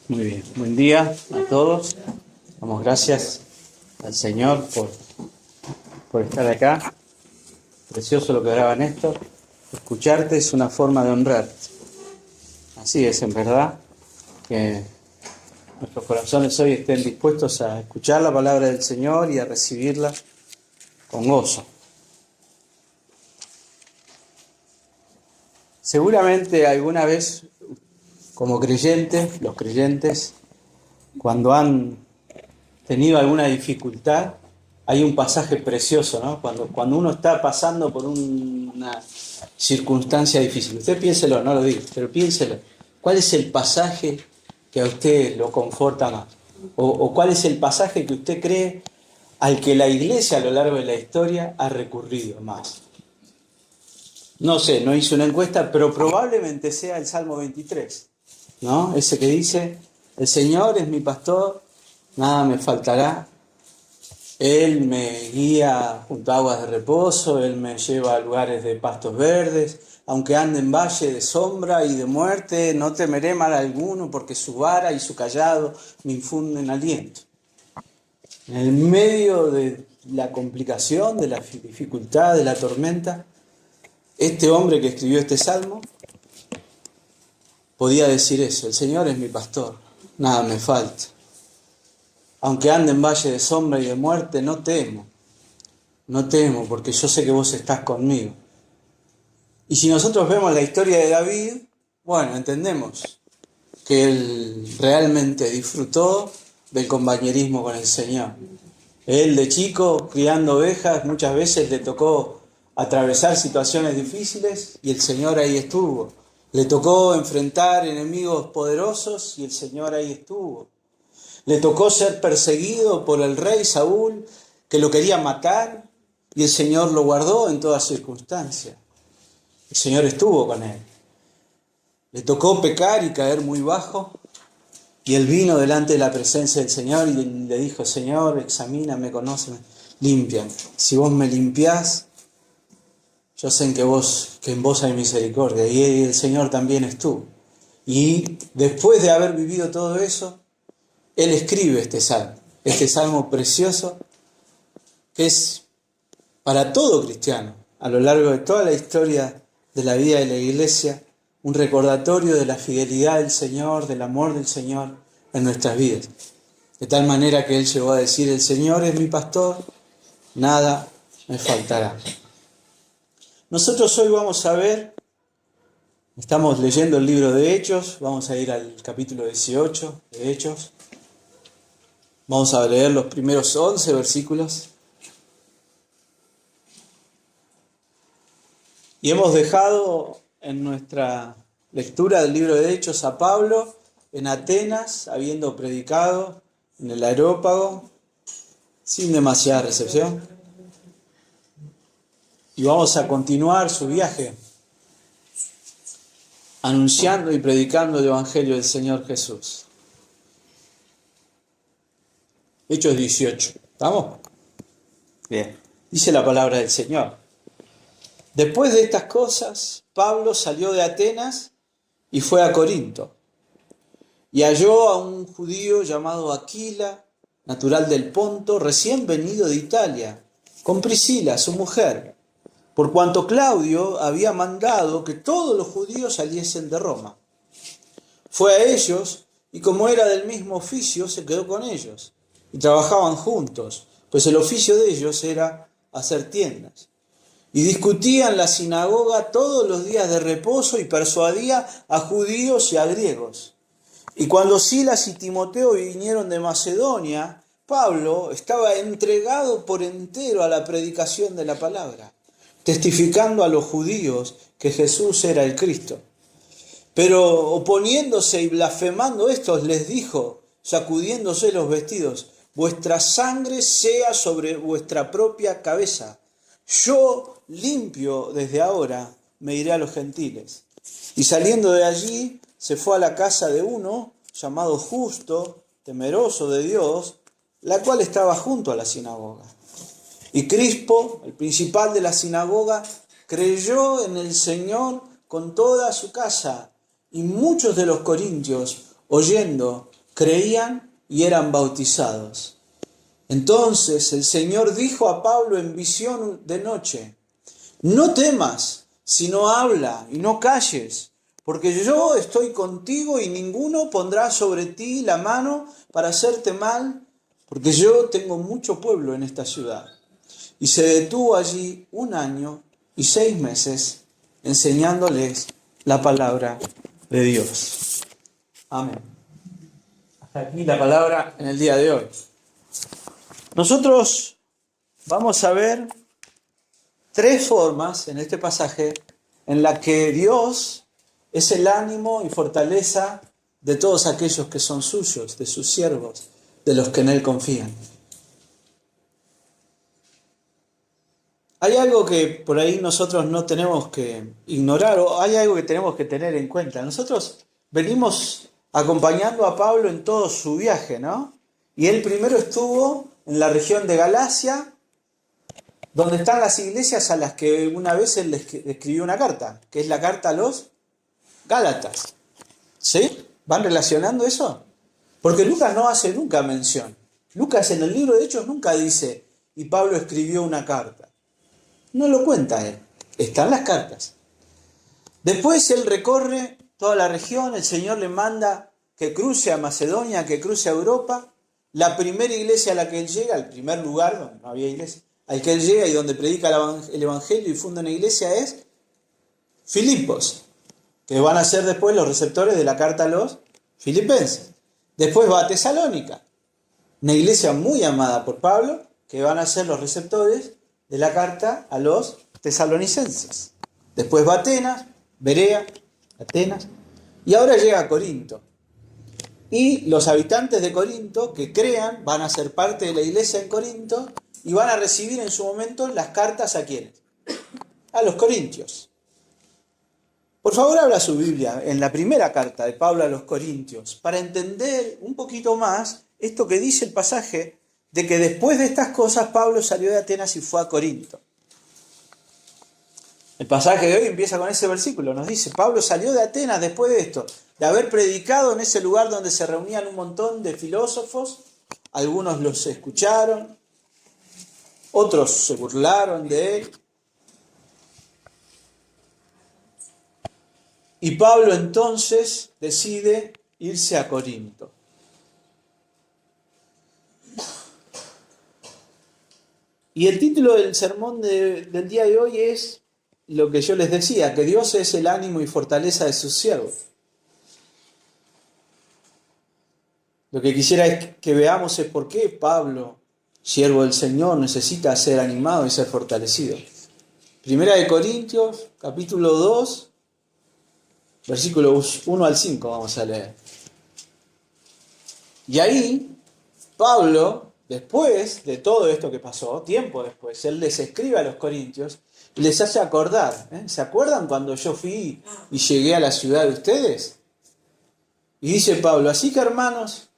Muy bien, buen día a todos. Damos gracias al Señor por estar acá. Precioso lo que graba Néstor. Escucharte es una forma de honrarte. Así es, en verdad, que nuestros corazones hoy estén dispuestos a escuchar la palabra del Señor y a recibirla con gozo. Seguramente alguna vez, como creyentes, los creyentes, cuando han tenido alguna dificultad, hay un pasaje precioso, ¿no? Cuando uno está pasando por una circunstancia difícil. Usted piénselo, no lo digo, pero piénselo. ¿Cuál es el pasaje que a usted lo conforta más? ¿O cuál es el pasaje que usted cree al que la iglesia a lo largo de la historia ha recurrido más? No sé, no hice una encuesta, pero probablemente sea el Salmo 23, ¿no? Ese que dice, el Señor es mi pastor, nada me faltará. Él me guía junto a aguas de reposo, Él me lleva a lugares de pastos verdes, aunque ande en valle de sombra y de muerte, no temeré mal alguno, porque su vara y su callado me infunden aliento. En el medio de la complicación, de la dificultad, de la tormenta, este hombre que escribió este salmo podía decir eso: el Señor es mi pastor, nada me falta. Aunque ande en valle de sombra y de muerte, no temo, porque yo sé que vos estás conmigo. Y si nosotros vemos la historia de David, bueno, entendemos que él realmente disfrutó del compañerismo con el Señor. Él de chico, criando ovejas, muchas veces le tocó atravesar situaciones difíciles y el Señor ahí estuvo. Le tocó enfrentar enemigos poderosos y el Señor ahí estuvo. Le tocó ser perseguido por el rey Saúl, que lo quería matar, y el Señor lo guardó en toda circunstancia. El Señor estuvo con él. Le tocó pecar y caer muy bajo, y él vino delante de la presencia del Señor y le dijo: Señor, examíname, conóceme, límpiame. Si vos me limpiás, yo sé que en vos hay misericordia. Y el Señor también estuvo. Y después de haber vivido todo eso, él escribe este salmo precioso, que es para todo cristiano, a lo largo de toda la historia de la vida de la iglesia, un recordatorio de la fidelidad del Señor, del amor del Señor en nuestras vidas. De tal manera que él llegó a decir: el Señor es mi pastor, nada me faltará. Nosotros hoy vamos a ver, estamos leyendo el libro de Hechos, vamos a ir al capítulo 18 de Hechos. Vamos a leer los primeros 11 versículos. Y hemos dejado en nuestra lectura del libro de Hechos a Pablo en Atenas, habiendo predicado en el Areópago, sin demasiada recepción. Y vamos a continuar su viaje, anunciando y predicando el Evangelio del Señor Jesús. Hechos 18. ¿Estamos? Bien. Dice la palabra del Señor. Después de estas cosas, Pablo salió de Atenas y fue a Corinto. Y halló a un judío llamado Aquila, natural del Ponto, recién venido de Italia, con Priscila, su mujer, por cuanto Claudio había mandado que todos los judíos saliesen de Roma. Fue a ellos y, como era del mismo oficio, se quedó con ellos. Y trabajaban juntos, pues el oficio de ellos era hacer tiendas. Y discutía en la sinagoga todos los días de reposo y persuadía a judíos y a griegos. Y cuando Silas y Timoteo vinieron de Macedonia, Pablo estaba entregado por entero a la predicación de la palabra, testificando a los judíos que Jesús era el Cristo. Pero oponiéndose y blasfemando estos, les dijo, sacudiéndose los vestidos: vuestra sangre sea sobre vuestra propia cabeza. Yo limpio desde ahora, me iré a los gentiles. Y saliendo de allí, se fue a la casa de uno llamado Justo, temeroso de Dios, la cual estaba junto a la sinagoga. Y Crispo, el principal de la sinagoga, creyó en el Señor con toda su casa. Y muchos de los corintios, oyendo, creían y eran bautizados. Entonces el Señor dijo a Pablo en visión de noche: no temas, sino habla y no calles, porque yo estoy contigo y ninguno pondrá sobre ti la mano para hacerte mal, porque yo tengo mucho pueblo en esta ciudad. Y se detuvo allí 1 año y 6 meses enseñándoles la palabra de Dios. Amén. Hasta aquí la palabra en el día de hoy. Nosotros vamos a ver 3 formas en este pasaje en la que Dios es el ánimo y fortaleza de todos aquellos que son suyos, de sus siervos, de los que en Él confían. Hay algo que por ahí nosotros no tenemos que ignorar, o hay algo que tenemos que tener en cuenta. Nosotros venimos acompañando a Pablo en todo su viaje, ¿no? Y él primero estuvo en la región de Galacia, donde están las iglesias a las que una vez él les escribió una carta, que es la carta a los Gálatas. ¿Sí? ¿Van relacionando eso? Porque Lucas no hace nunca mención. Lucas en el libro de Hechos nunca dice, y Pablo escribió una carta. No lo cuenta él. Están las cartas. Después él recorre toda la región, el Señor le manda que cruce a Macedonia, que cruce a Europa. La primera iglesia a la que él llega, el primer lugar donde no había iglesia, al que él llega y donde predica el Evangelio y funda una iglesia es Filipos, que van a ser después los receptores de la carta a los filipenses. Después va a Tesalónica, una iglesia muy amada por Pablo, que van a ser los receptores de la carta a los tesalonicenses. Después va a Atenas, Berea, Atenas, y ahora llega a Corinto. Y los habitantes de Corinto que crean van a ser parte de la iglesia en Corinto y van a recibir en su momento las cartas ¿a quiénes? A los corintios. Por favor, abra su Biblia en la primera carta de Pablo a los Corintios para entender un poquito más esto que dice el pasaje de que después de estas cosas Pablo salió de Atenas y fue a Corinto. El pasaje de hoy empieza con ese versículo, nos dice, Pablo salió de Atenas después de esto, de haber predicado en ese lugar donde se reunían un montón de filósofos, algunos los escucharon, otros se burlaron de él. Y Pablo entonces decide irse a Corinto. Y el título del sermón del día de hoy es lo que yo les decía, que Dios es el ánimo y fortaleza de sus siervos. Lo que quisiera es que veamos es por qué Pablo, siervo del Señor, necesita ser animado y ser fortalecido. Primera de Corintios, capítulo 2, versículos 1 al 5 vamos a leer. Y ahí, Pablo, después de todo esto que pasó, tiempo después, él les escribe a los corintios y les hace acordar. ¿Se acuerdan cuando yo fui y llegué a la ciudad de ustedes? Y dice Pablo, así que hermanos,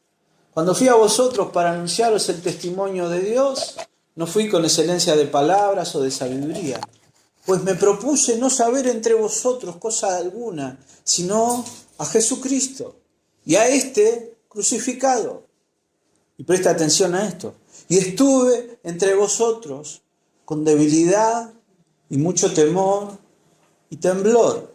cuando fui a vosotros para anunciaros el testimonio de Dios, no fui con excelencia de palabras o de sabiduría, pues me propuse no saber entre vosotros cosa alguna, sino a Jesucristo y a este crucificado. Y presta atención a esto. Y estuve entre vosotros con debilidad y mucho temor y temblor.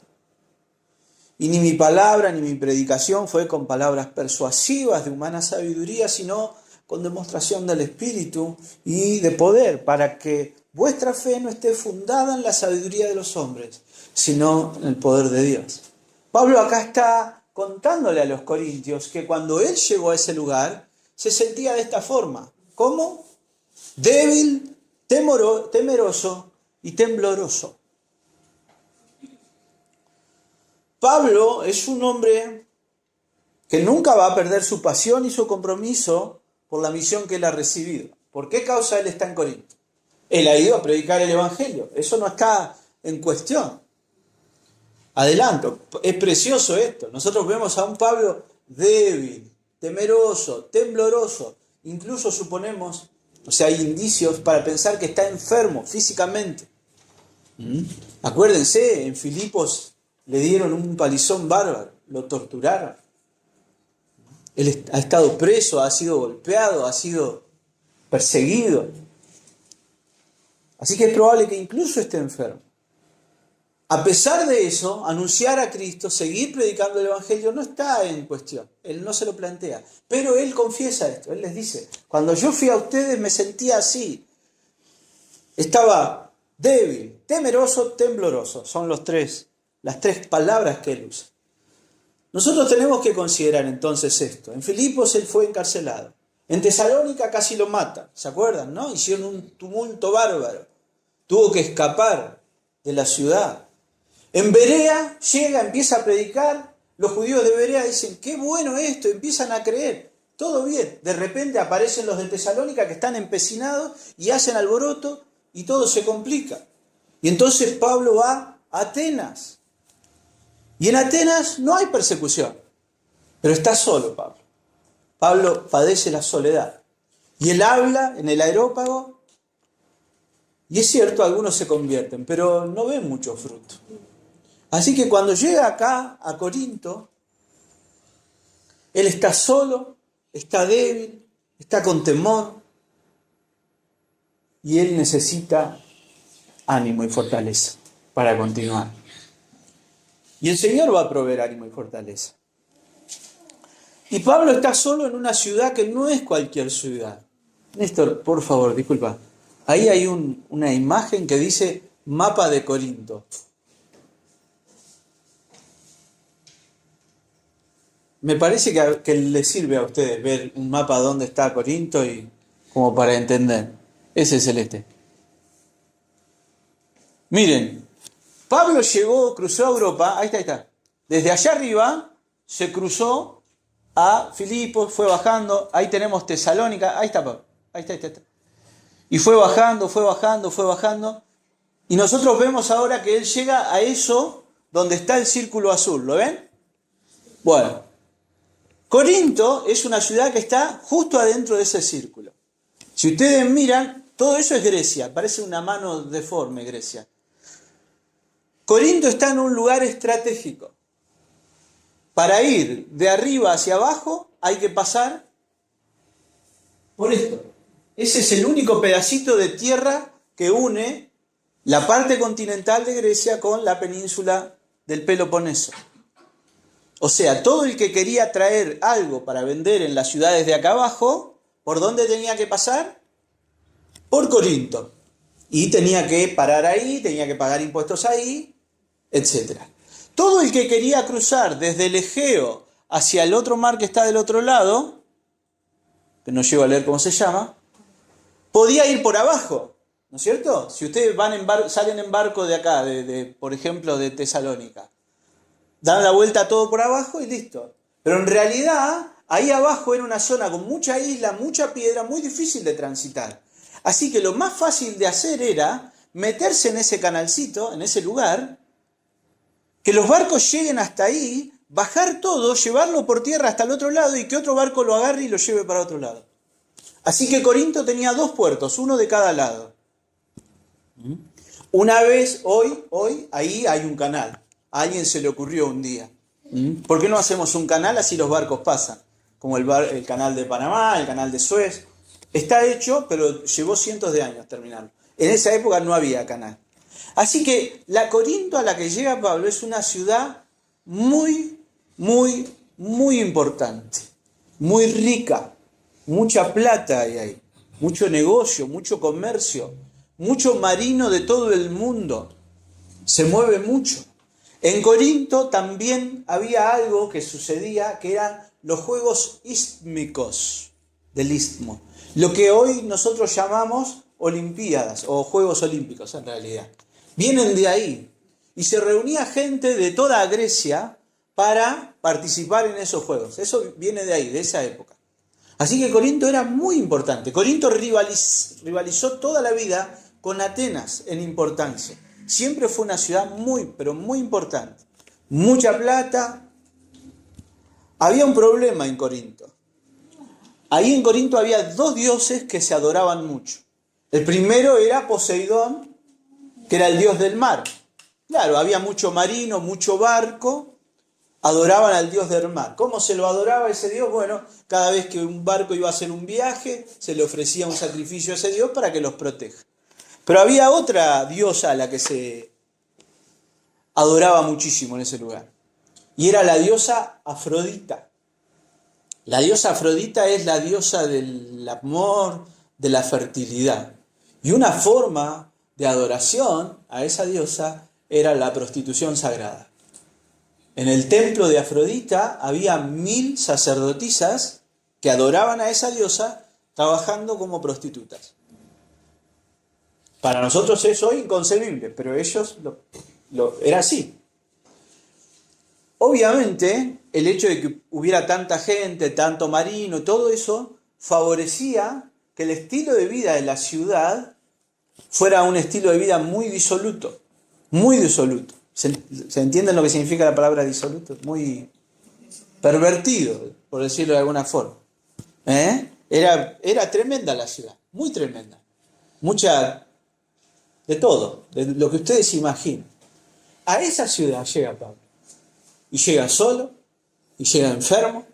Y ni mi palabra ni mi predicación fue con palabras persuasivas de humana sabiduría, sino con demostración del Espíritu y de poder, para que vuestra fe no esté fundada en la sabiduría de los hombres, sino en el poder de Dios. Pablo acá está contándole a los corintios que cuando él llegó a ese lugar, se sentía de esta forma. ¿Cómo? Débil, temeroso y tembloroso. Pablo es un hombre que nunca va a perder su pasión y su compromiso por la misión que él ha recibido. ¿Por qué causa él está en Corinto? Él ha ido a predicar el Evangelio. Eso no está en cuestión. Adelanto, es precioso esto. Nosotros vemos a un Pablo débil, temeroso, tembloroso. Incluso suponemos, hay indicios para pensar que está enfermo físicamente. Acuérdense, en Filipos le dieron un palizón bárbaro, lo torturaron. Él ha estado preso, ha sido golpeado, ha sido perseguido. Así que es probable que incluso esté enfermo. A pesar de eso, anunciar a Cristo, seguir predicando el Evangelio no está en cuestión. Él no se lo plantea. Pero él confiesa esto. Él les dice, cuando yo fui a ustedes me sentía así. Estaba débil, temeroso, tembloroso. Son las tres palabras que él usa. Nosotros tenemos que considerar entonces esto. En Filipos él fue encarcelado. En Tesalónica casi lo matan. ¿Se acuerdan, no? Hicieron un tumulto bárbaro. Tuvo que escapar de la ciudad. En Berea llega, empieza a predicar. Los judíos de Berea dicen, qué bueno esto, empiezan a creer. Todo bien. De repente aparecen los de Tesalónica que están empecinados y hacen alboroto y todo se complica. Y entonces Pablo va a Atenas. Y en Atenas no hay persecución, pero está solo Pablo. Pablo padece la soledad. Y él habla en el Areópago, y es cierto, algunos se convierten, pero no ven mucho fruto. Así que cuando llega acá, a Corinto, él está solo, está débil, está con temor, y él necesita ánimo y fortaleza para continuar. Y el Señor va a proveer ánimo y fortaleza. Y Pablo está solo en una ciudad que no es cualquier ciudad. Néstor, por favor, disculpa. Ahí hay una imagen que dice mapa de Corinto. Me parece que les sirve a ustedes ver un mapa de dónde está Corinto y como para entender. Ese es celeste. Miren, Pablo llegó, cruzó a Europa, ahí está. Desde allá arriba se cruzó a Filipos, fue bajando, ahí tenemos Tesalónica, ahí está Pablo, ahí está. Y fue bajando. Y nosotros vemos ahora que él llega a eso donde está el círculo azul, ¿lo ven? Bueno, Corinto es una ciudad que está justo adentro de ese círculo. Si ustedes miran, todo eso es Grecia, parece una mano deforme Grecia. Corinto está en un lugar estratégico. Para ir de arriba hacia abajo hay que pasar por esto. Ese es el único pedacito de tierra que une la parte continental de Grecia con la península del Peloponeso. O sea, todo el que quería traer algo para vender en las ciudades de acá abajo, ¿por dónde tenía que pasar? Por Corinto. Y tenía que parar ahí, tenía que pagar impuestos ahí, etc. Todo el que quería cruzar desde el Egeo hacia el otro mar que está del otro lado, que no llego a leer cómo se llama, podía ir por abajo, ¿no es cierto? Si ustedes salen en barco de acá, por ejemplo, de Tesalónica, dan la vuelta todo por abajo y listo. Pero en realidad, ahí abajo era una zona con mucha isla, mucha piedra, muy difícil de transitar. Así que lo más fácil de hacer era meterse en ese canalcito, en ese lugar, que los barcos lleguen hasta ahí, bajar todo, llevarlo por tierra hasta el otro lado y que otro barco lo agarre y lo lleve para otro lado. Así que Corinto tenía 2 puertos, uno de cada lado. Una vez, hoy, ahí hay un canal. A alguien se le ocurrió un día. ¿Por qué no hacemos un canal así los barcos pasan? Como el canal de Panamá, el canal de Suez. Está hecho, pero llevó cientos de años terminarlo. En esa época no había canal. Así que la Corinto a la que llega Pablo es una ciudad muy, muy, muy importante. Muy rica. Mucha plata hay ahí. Mucho negocio, mucho comercio. Mucho marino de todo el mundo. Se mueve mucho. En Corinto también había algo que sucedía, que eran los Juegos Istmicos del Istmo. Lo que hoy nosotros llamamos Olimpiadas o Juegos Olímpicos en realidad. Vienen de ahí. Y se reunía gente de toda Grecia para participar en esos juegos. Eso viene de ahí, de esa época. Así que Corinto era muy importante. Corinto rivalizó toda la vida con Atenas en importancia. Siempre fue una ciudad muy, pero muy importante. Mucha plata. Había un problema en Corinto. Ahí en Corinto había 2 dioses que se adoraban mucho. El primero era Poseidón, que era el dios del mar. Claro, había mucho marino, mucho barco. adoraban al dios del mar. ¿Cómo se lo adoraba ese dios? Bueno, cada vez que un barco iba a hacer un viaje, se le ofrecía un sacrificio a ese dios para que los proteja. Pero había otra diosa a la que se adoraba muchísimo en ese lugar. Y era la diosa Afrodita. La diosa Afrodita es la diosa del amor, de la fertilidad. Y una forma de adoración a esa diosa era la prostitución sagrada. En el templo de Afrodita había 1000 sacerdotisas que adoraban a esa diosa trabajando como prostitutas. Para nosotros eso es inconcebible, pero ellos era así. Obviamente, el hecho de que hubiera tanta gente, tanto marino, todo eso favorecía que el estilo de vida de la ciudad fuera un estilo de vida muy disoluto, muy disoluto. ¿Se entiende lo que significa la palabra disoluto? Muy pervertido, por decirlo de alguna forma. Era tremenda la ciudad, muy tremenda. Mucha, de todo, de lo que ustedes imaginen. A esa ciudad llega Pablo. Y llega solo, y llega enfermo,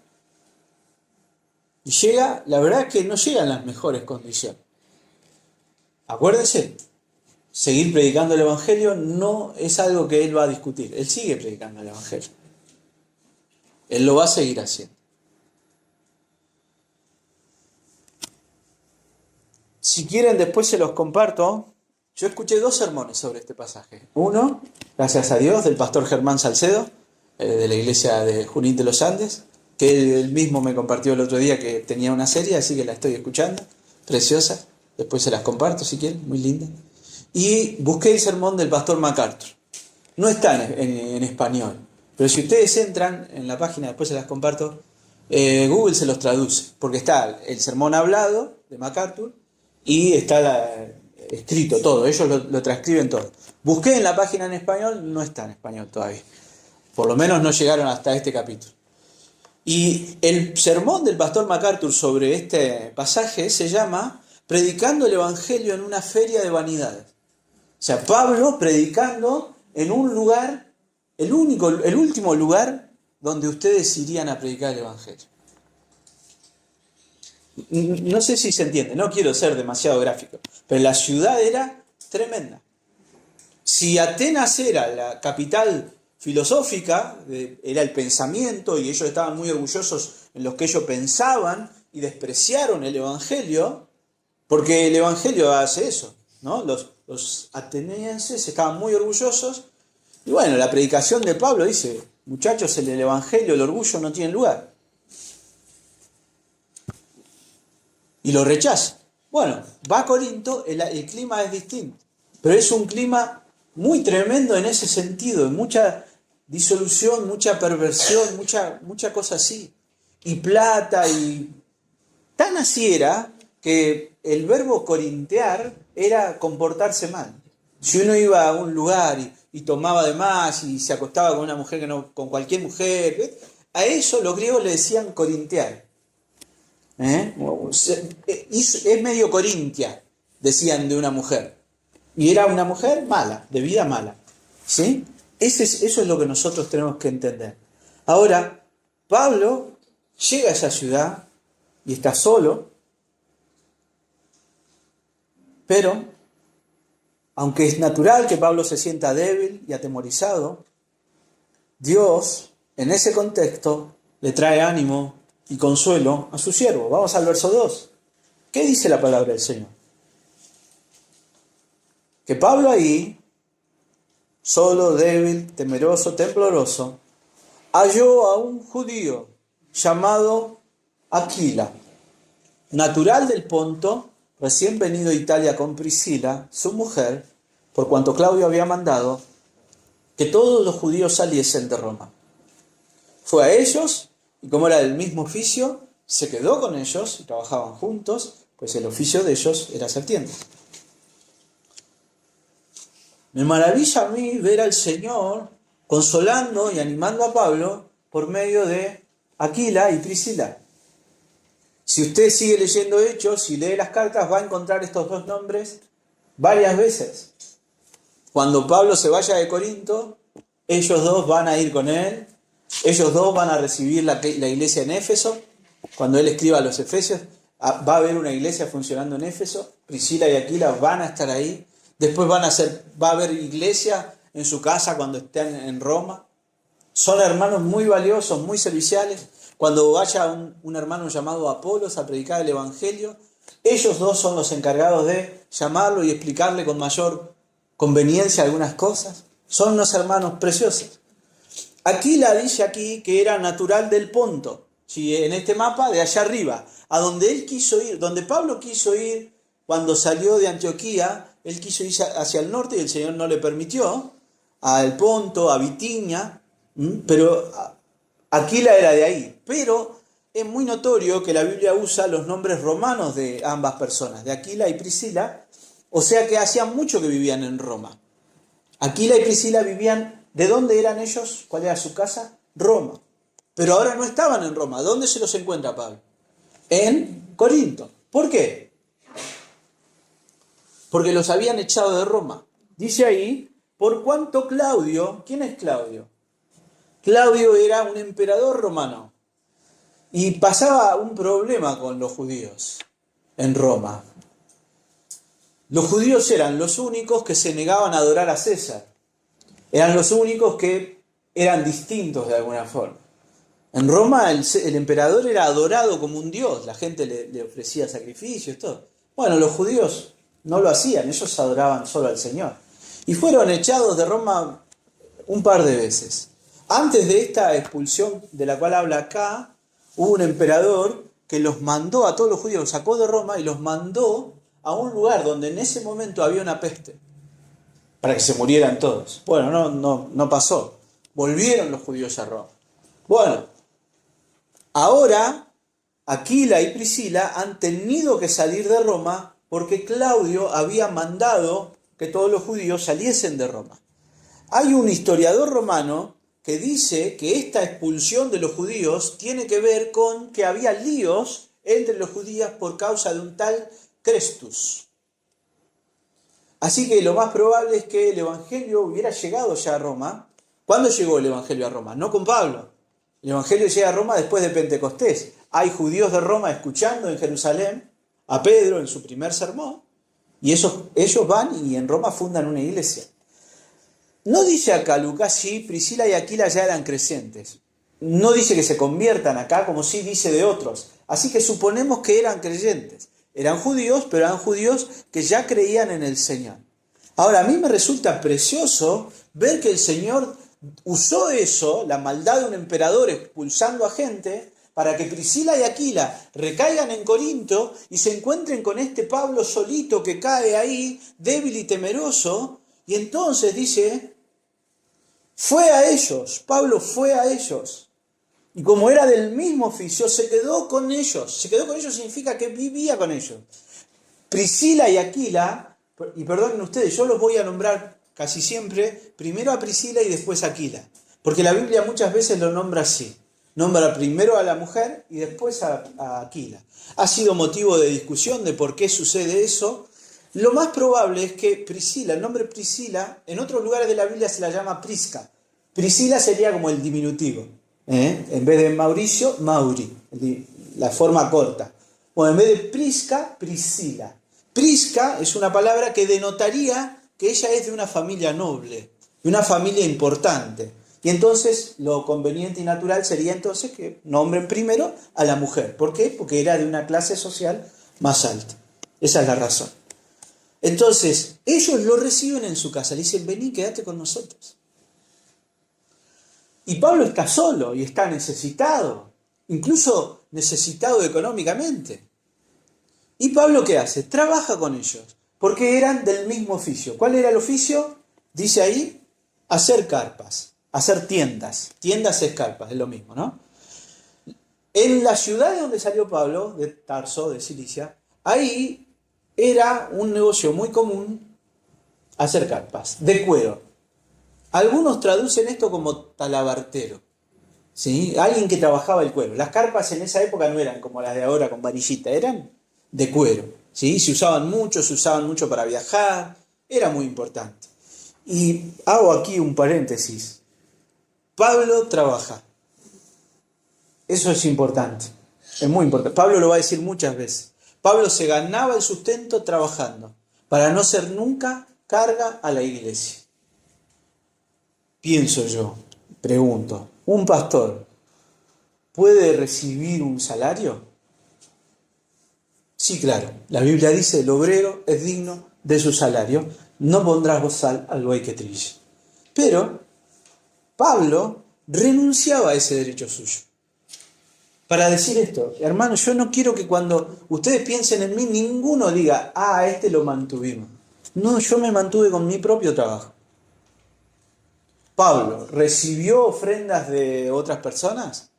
y llega, la verdad es que no llega en las mejores condiciones. Acuérdense, seguir predicando el Evangelio no es algo que él va a discutir. Él sigue predicando el Evangelio. Él lo va a seguir haciendo. Si quieren, después se los comparto. Yo escuché 2 sermones sobre este pasaje. Uno, gracias a Dios, del pastor Germán Salcedo, de la iglesia de Junín de los Andes, que él mismo me compartió el otro día que tenía una serie, así que la estoy escuchando, preciosa. Después se las comparto si quieren, muy linda. Y busqué el sermón del pastor MacArthur. No está en español, pero si ustedes entran en la página, después se las comparto, Google se los traduce, porque está el sermón hablado de MacArthur y está escrito todo, ellos lo transcriben todo. Busqué en la página en español, no está en español todavía. Por lo menos no llegaron hasta este capítulo. Y el sermón del pastor MacArthur sobre este pasaje se llama Predicando el Evangelio en una feria de vanidades. O sea, Pablo predicando en un lugar, el último lugar donde ustedes irían a predicar el Evangelio. No sé si se entiende, no quiero ser demasiado gráfico, pero la ciudad era tremenda. Si Atenas era la capital filosófica, era el pensamiento, y ellos estaban muy orgullosos en lo que ellos pensaban y despreciaron el Evangelio, porque el Evangelio hace eso, ¿no? Los atenienses estaban muy orgullosos, y bueno, la predicación de Pablo dice, muchachos, en el Evangelio el orgullo no tiene lugar. Y lo rechaza. Bueno, va a Corinto, el clima es distinto, pero es un clima muy tremendo en ese sentido, mucha disolución, mucha perversión, mucha cosa así, y plata, y tan así era que el verbo corintear era comportarse mal. Si uno iba a un lugar y tomaba de más y se acostaba con una mujer que no, con cualquier mujer, a eso los griegos le decían corintear. Es medio corintia, decían de una mujer. Y era una mujer mala, de vida mala. ¿Sí? Eso es lo que nosotros tenemos que entender. Ahora, Pablo llega a esa ciudad y está solo, pero, aunque es natural que Pablo se sienta débil y atemorizado, Dios, en ese contexto, le trae ánimo y consuelo a su siervo. Vamos al verso 2. ¿Qué dice la palabra del Señor? Que Pablo ahí, solo, débil, temeroso, tembloroso, halló a un judío llamado Aquila, natural del Ponto, recién venido a Italia con Priscila, su mujer, por cuanto Claudio había mandado que todos los judíos saliesen de Roma. Fue a ellos, y como era del mismo oficio, se quedó con ellos y trabajaban juntos, pues el oficio de ellos era hacer tiendas. Me maravilla a mí ver al Señor consolando y animando a Pablo por medio de Aquila y Priscila. Si usted sigue leyendo Hechos y lee las cartas, va a encontrar estos 2 nombres varias veces. Cuando Pablo se vaya de Corinto, ellos 2 van a ir con él Ellos dos van a recibir la iglesia en Éfeso. Cuando él escriba a los Efesios, va a haber una iglesia funcionando en Éfeso. Priscila y Aquila van a estar ahí. Después va a haber iglesia en su casa cuando estén en Roma. Son hermanos muy valiosos, muy serviciales. Cuando vaya un hermano llamado Apolos a predicar el Evangelio, ellos dos son los encargados de llamarlo y explicarle con mayor conveniencia algunas cosas. Son unos hermanos preciosos. Aquila dice aquí que era natural del Ponto, ¿sí? En este mapa de allá arriba, a donde él quiso ir, donde Pablo quiso ir cuando salió de Antioquía. Él quiso ir hacia el norte y el Señor no le permitió, al Ponto, a Bitinia, pero Aquila era de ahí. Pero es muy notorio que la Biblia usa los nombres romanos de ambas personas, de Aquila y Priscila, o sea que hacía mucho que vivían en Roma. Aquila y Priscila vivían, ¿de dónde eran ellos? ¿Cuál era su casa? Roma. Pero ahora no estaban en Roma. ¿Dónde se los encuentra Pablo? En Corinto. ¿Por qué? Porque los habían echado de Roma. Dice ahí, por cuanto Claudio, ¿quién es Claudio? Claudio era un emperador romano y pasaba un problema con los judíos en Roma. Los judíos eran los únicos que se negaban a adorar a César. Eran los únicos que eran distintos de alguna forma. En Roma el emperador era adorado como un dios, la gente le ofrecía sacrificios, todo. Bueno, los judíos no lo hacían, ellos adoraban solo al Señor. Y fueron echados de Roma un par de veces. Antes de esta expulsión de la cual habla acá, hubo un emperador que los mandó a todos los judíos, los sacó de Roma y los mandó a un lugar donde en ese momento había una peste, para que se murieran todos. Bueno, no pasó. Volvieron los judíos a Roma. Bueno, ahora Aquila y Priscila han tenido que salir de Roma porque Claudio había mandado que todos los judíos saliesen de Roma. Hay un historiador romano que dice que esta expulsión de los judíos tiene que ver con que había líos entre los judíos por causa de un tal Crestus. Así que lo más probable es que el Evangelio hubiera llegado ya a Roma. ¿Cuándo llegó el Evangelio a Roma? No con Pablo. El Evangelio llega a Roma después de Pentecostés. Hay judíos de Roma escuchando en Jerusalén a Pedro en su primer sermón. Y ellos van y en Roma fundan una iglesia. No dice acá Lucas si Priscila y Aquila ya eran creyentes. No dice que se conviertan acá como sí dice de otros. Así que suponemos que eran creyentes. Eran judíos, pero eran judíos que ya creían en el Señor. Ahora, a mí me resulta precioso ver que el Señor usó eso, la maldad de un emperador expulsando a gente, para que Priscila y Aquila recaigan en Corinto y se encuentren con este Pablo solito que cae ahí, débil y temeroso. Y entonces dice, fue a ellos, Pablo fue a ellos. Y como era del mismo oficio, se quedó con ellos. Se quedó con ellos significa que vivía con ellos. Priscila y Aquila, y perdonen ustedes, yo los voy a nombrar casi siempre, primero a Priscila y después a Aquila. Porque la Biblia muchas veces lo nombra así. Nombra primero a la mujer y después a Aquila. Ha sido motivo de discusión de por qué sucede eso. Lo más probable es que Priscila, el nombre Priscila, en otros lugares de la Biblia se la llama Prisca. Priscila sería como el diminutivo. En vez de Mauricio, Mauri, la forma corta. Bueno, en vez de Prisca, Priscila. Prisca es una palabra que denotaría que ella es de una familia noble, de una familia importante. Y entonces lo conveniente y natural sería entonces que nombren primero a la mujer. ¿Por qué? Porque era de una clase social más alta. Esa es la razón. Entonces, ellos lo reciben en su casa. Le dicen, vení, quédate con nosotros. Y Pablo está solo y está necesitado, incluso necesitado económicamente. ¿Y Pablo qué hace? Trabaja con ellos, porque eran del mismo oficio. ¿Cuál era el oficio? Dice ahí, hacer carpas, hacer tiendas. Tiendas es carpas, es lo mismo, ¿no? En la ciudad de donde salió Pablo, de Tarso, de Cilicia, ahí era un negocio muy común hacer carpas, de cuero. Algunos traducen esto como talabartero, ¿sí? Alguien que trabajaba el cuero. Las carpas en esa época no eran como las de ahora con varillita, eran de cuero, ¿sí? Se usaban mucho para viajar, era muy importante. Y hago aquí un paréntesis. Pablo trabaja, Eso es importante, es muy importante. Pablo lo va a decir muchas veces. Pablo se ganaba el sustento trabajando para no ser nunca carga a la iglesia. Pienso yo, pregunto, ¿un pastor puede recibir un salario? Sí, claro, la Biblia dice, el obrero es digno de su salario, no pondrás bozal al buey que trille. Pero Pablo renunciaba a ese derecho suyo. Para decir esto, hermanos, yo no quiero que cuando ustedes piensen en mí, ninguno diga, este lo mantuvimos. No, yo me mantuve con mi propio trabajo. Pablo, ¿recibió ofrendas de otras personas?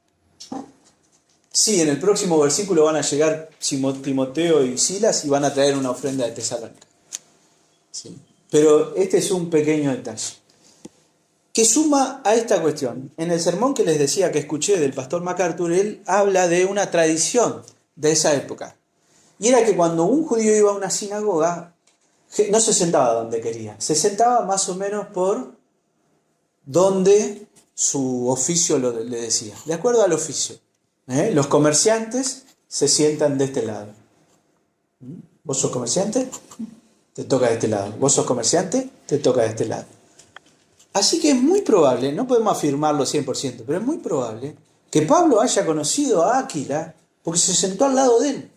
Sí, en el próximo versículo van a llegar Timoteo y Silas y van a traer una ofrenda de Tesalónica. Sí. Pero este es un pequeño detalle que suma a esta cuestión. En el sermón que les decía que escuché del pastor MacArthur, él habla de una tradición de esa época. Y era que cuando un judío iba a una sinagoga, no se sentaba donde quería, se sentaba más o menos por donde su oficio le decía, de acuerdo al oficio. Los comerciantes se sientan de este lado. ¿Vos sos comerciante? Te toca de este lado. ¿Vos sos comerciante? Te toca de este lado. Así que es muy probable, no podemos afirmarlo 100%, pero es muy probable que Pablo haya conocido a Aquila porque se sentó al lado de él,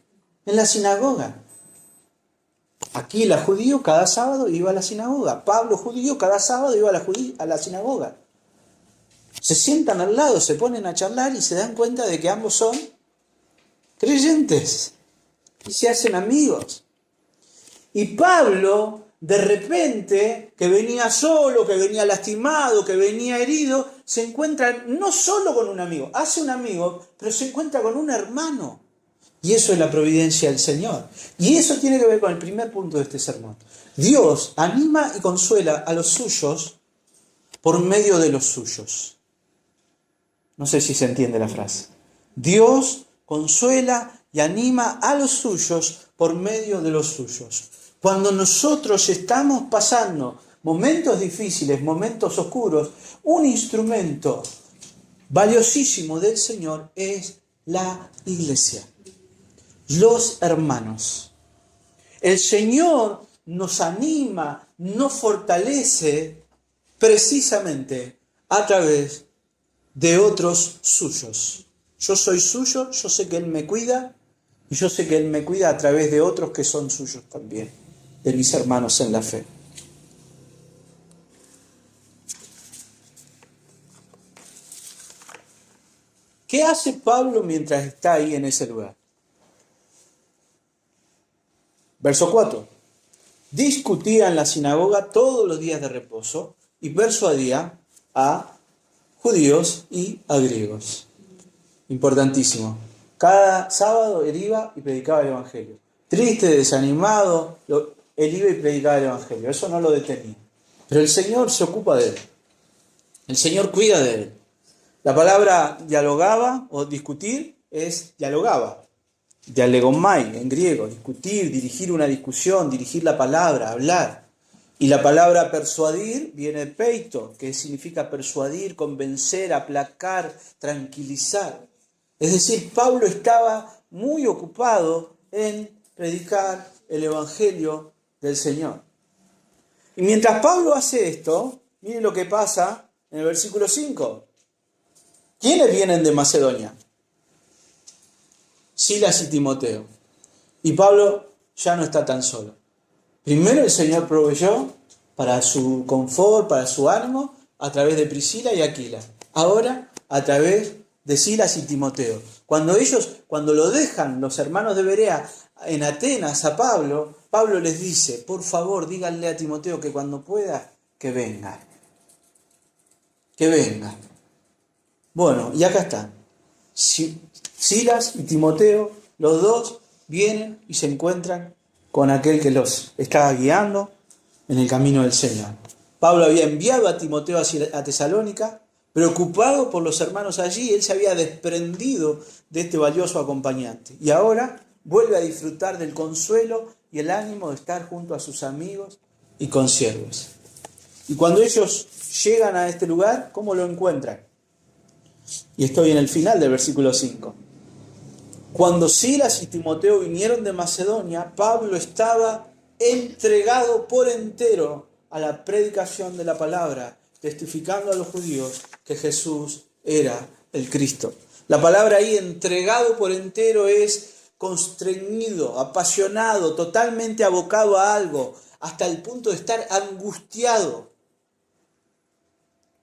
en la sinagoga. Aquila, judío, cada sábado iba a la sinagoga. Pablo, judío, cada sábado iba a la sinagoga. Se sientan al lado, se ponen a charlar y se dan cuenta de que ambos son creyentes y se hacen amigos. Y Pablo, de repente, que venía solo, que venía lastimado, que venía herido, se encuentra no solo con un amigo, hace un amigo, pero se encuentra con un hermano. Y eso es la providencia del Señor. Y eso tiene que ver con el primer punto de este sermón. Dios anima y consuela a los suyos por medio de los suyos. No sé si se entiende la frase. Dios consuela y anima a los suyos por medio de los suyos. Cuando nosotros estamos pasando momentos difíciles, momentos oscuros, un instrumento valiosísimo del Señor es la iglesia, los hermanos. El Señor nos anima, nos fortalece precisamente a través de otros suyos. Yo soy suyo, yo sé que Él me cuida y yo sé que Él me cuida a través de otros que son suyos también, de mis hermanos en la fe. ¿Qué hace Pablo mientras está ahí en ese lugar? Verso 4. Discutía en la sinagoga todos los días de reposo y persuadía a judíos y a griegos. Importantísimo. Cada sábado él iba y predicaba el Evangelio. Triste, desanimado, él iba y predicaba el Evangelio. Eso no lo detenía. Pero el Señor se ocupa de él. El Señor cuida de él. La palabra dialogaba o discutir es dialogaba. Dialegomai en griego, discutir, dirigir una discusión, dirigir la palabra, hablar. Y la palabra persuadir viene de peito, que significa persuadir, convencer, aplacar, tranquilizar. Es decir, Pablo estaba muy ocupado en predicar el Evangelio del Señor. Y mientras Pablo hace esto, miren lo que pasa en el versículo 5. ¿Quiénes vienen de Macedonia? Silas y Timoteo. Y Pablo ya no está tan solo. Primero el Señor proveyó para su confort, para su ánimo, a través de Priscila y Aquila. Ahora a través de Silas y Timoteo. Cuando lo dejan los hermanos de Berea en Atenas a Pablo, Pablo les dice, por favor, díganle a Timoteo que cuando pueda, que venga. Que venga. Bueno, y acá están. Silas y Timoteo, los dos vienen y se encuentran con aquel que los estaba guiando en el camino del Señor. Pablo había enviado a Timoteo a Tesalónica, preocupado por los hermanos allí, él se había desprendido de este valioso acompañante. Y ahora vuelve a disfrutar del consuelo y el ánimo de estar junto a sus amigos y consiervos. Y cuando ellos llegan a este lugar, ¿cómo lo encuentran? Y estoy en el final del versículo 5. Cuando Silas y Timoteo vinieron de Macedonia, Pablo estaba entregado por entero a la predicación de la palabra, testificando a los judíos que Jesús era el Cristo. La palabra ahí, entregado por entero, es constreñido, apasionado, totalmente abocado a algo, hasta el punto de estar angustiado.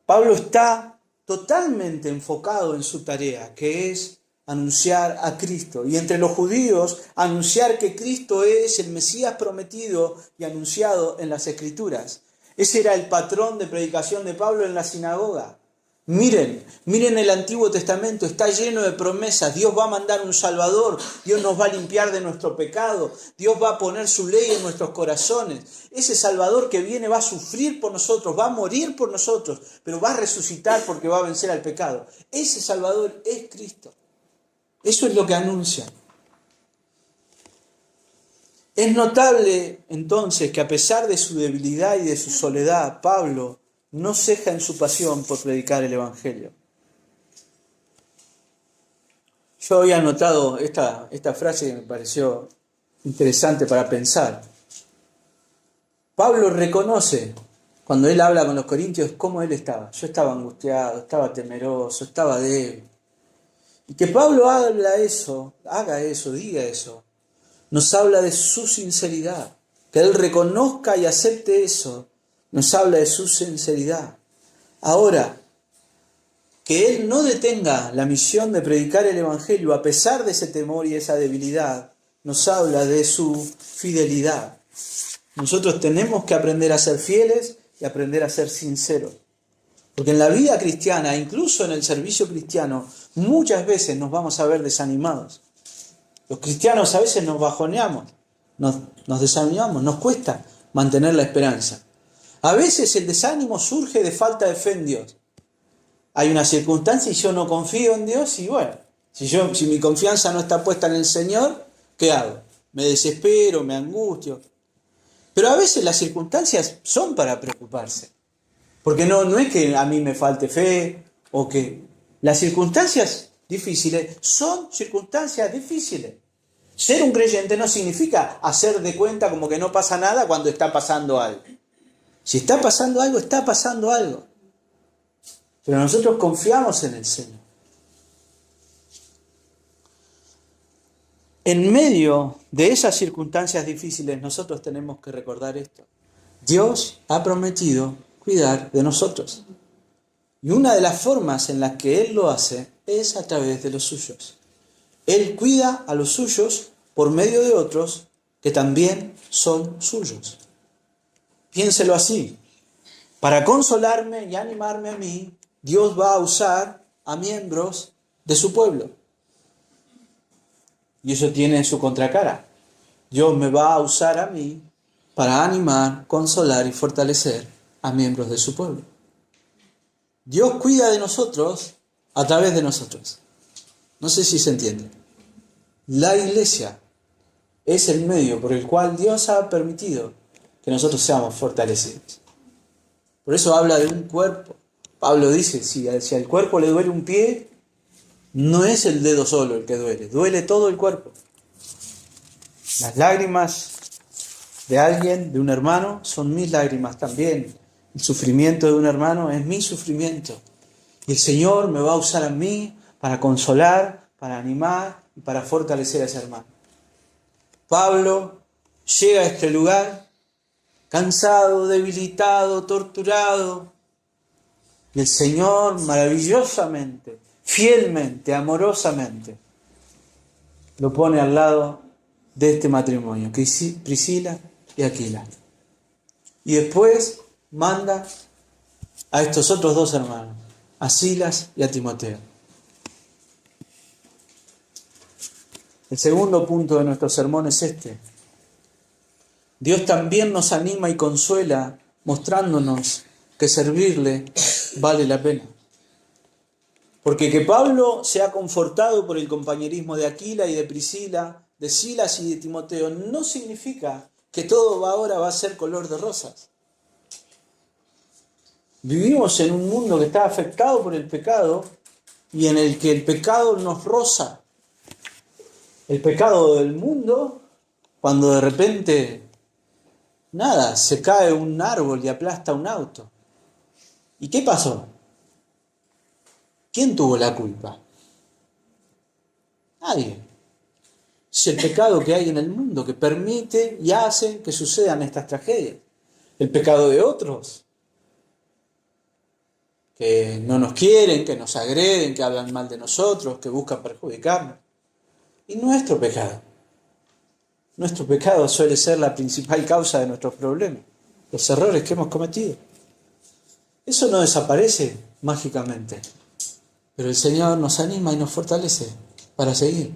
Pablo está totalmente enfocado en su tarea, que es anunciar a Cristo. Y entre los judíos, anunciar que Cristo es el Mesías prometido y anunciado en las Escrituras. Ese era el patrón de predicación de Pablo en la sinagoga. Miren el Antiguo Testamento, está lleno de promesas. Dios va a mandar un Salvador, Dios nos va a limpiar de nuestro pecado, Dios va a poner su ley en nuestros corazones. Ese Salvador que viene va a sufrir por nosotros, va a morir por nosotros, pero va a resucitar porque va a vencer al pecado. Ese Salvador es Cristo. Eso es lo que anuncia. Es notable entonces que a pesar de su debilidad y de su soledad, Pablo no ceja en su pasión por predicar el Evangelio. Yo había notado esta frase que me pareció interesante para pensar. Pablo reconoce, cuando él habla con los corintios, cómo él estaba. Yo estaba angustiado, estaba temeroso, estaba débil. Y que Pablo haga eso, diga eso, nos habla de su sinceridad. Que él reconozca y acepte eso, nos habla de su sinceridad. Ahora, que él no detenga la misión de predicar el Evangelio a pesar de ese temor y esa debilidad, nos habla de su fidelidad. Nosotros tenemos que aprender a ser fieles y aprender a ser sinceros. Porque en la vida cristiana, incluso en el servicio cristiano, muchas veces nos vamos a ver desanimados. Los cristianos a veces nos bajoneamos, nos desanimamos, nos cuesta mantener la esperanza. A veces el desánimo surge de falta de fe en Dios. Hay una circunstancia y yo no confío en Dios y bueno, si mi confianza no está puesta en el Señor, ¿qué hago? Me desespero, me angustio. Pero a veces las circunstancias son para preocuparse. Porque no es que a mí me falte fe o que las circunstancias difíciles son circunstancias difíciles. Ser un creyente no significa hacer de cuenta como que no pasa nada cuando está pasando algo. Si está pasando algo, está pasando algo. Pero nosotros confiamos en el Señor. En medio de esas circunstancias difíciles, nosotros tenemos que recordar esto. Dios ha prometido cuidar de nosotros. Y una de las formas en las que Él lo hace es a través de los suyos. Él cuida a los suyos por medio de otros que también son suyos. Piénselo así. Para consolarme y animarme a mí, Dios va a usar a miembros de su pueblo. Y eso tiene su contracara. Dios me va a usar a mí para animar, consolar y fortalecer a miembros de su pueblo. Dios cuida de nosotros a través de nosotros. No sé si se entiende. La iglesia es el medio por el cual Dios ha permitido que nosotros seamos fortalecidos. Por eso habla de un cuerpo. Pablo dice, si al cuerpo le duele un pie, no es el dedo solo el que duele todo el cuerpo. Las lágrimas de alguien, de un hermano, son mis lágrimas también. El sufrimiento de un hermano es mi sufrimiento. Y el Señor me va a usar a mí para consolar, para animar y para fortalecer a ese hermano. Pablo llega a este lugar cansado, debilitado, torturado. Y el Señor maravillosamente, fielmente, amorosamente, lo pone al lado de este matrimonio, Priscila y Aquila. Y después manda a estos otros dos hermanos, a Silas y a Timoteo. El segundo punto de nuestro sermón es este. Dios también nos anima y consuela mostrándonos que servirle vale la pena. Porque que Pablo sea confortado por el compañerismo de Aquila y de Priscila, de Silas y de Timoteo, no significa que todo ahora va a ser color de rosas. Vivimos en un mundo que está afectado por el pecado y en el que el pecado nos roza. El pecado del mundo, cuando de repente, nada, se cae un árbol y aplasta un auto. ¿Y qué pasó? ¿Quién tuvo la culpa? Nadie. Es el pecado que hay en el mundo que permite y hace que sucedan estas tragedias. El pecado de otros, que no nos quieren, que nos agreden, que hablan mal de nosotros, que buscan perjudicarnos. Y nuestro pecado. Nuestro pecado suele ser la principal causa de nuestros problemas, los errores que hemos cometido. Eso no desaparece mágicamente, pero el Señor nos anima y nos fortalece para seguir.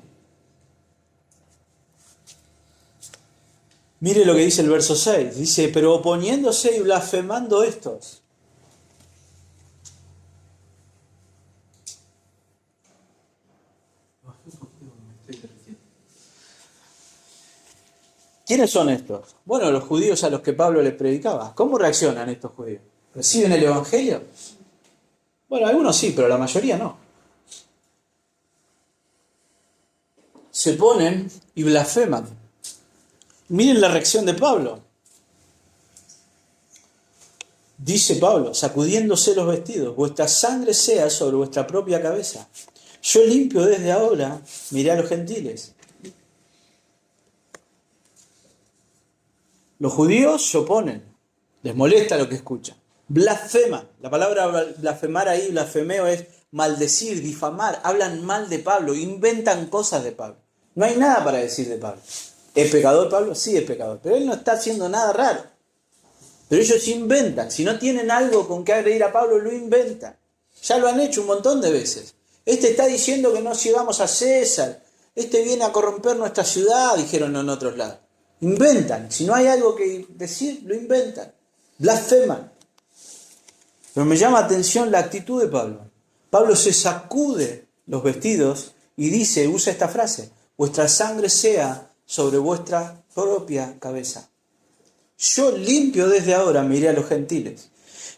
Mire lo que dice el verso 6. Dice, pero oponiéndose y blasfemando estos. ¿Quiénes son estos? Bueno, los judíos a los que Pablo les predicaba. ¿Cómo reaccionan estos judíos? ¿Reciben el evangelio? Bueno, algunos sí, pero la mayoría no. Se ponen y blasfeman. Miren la reacción de Pablo. Dice Pablo, sacudiéndose los vestidos, vuestra sangre sea sobre vuestra propia cabeza. Yo limpio desde ahora, miré a los gentiles. Los judíos se oponen, les molesta lo que escuchan. Blasfeman. La palabra blasfemar ahí, blasfemeo, es maldecir, difamar. Hablan mal de Pablo, inventan cosas de Pablo. No hay nada para decir de Pablo. ¿Es pecador Pablo? Sí, es pecador. Pero él no está haciendo nada raro. Pero ellos inventan. Si no tienen algo con que agredir a Pablo, lo inventan. Ya lo han hecho un montón de veces. Este está diciendo que no sigamos a César. Este viene a corromper nuestra ciudad, dijeron en otros lados. Inventan. Si no hay algo que decir, lo inventan. Blasfeman. Pero me llama la atención la actitud de Pablo. Pablo se sacude los vestidos y dice, usa esta frase, vuestra sangre sea sobre vuestra propia cabeza. Yo limpio desde ahora, miré a los gentiles.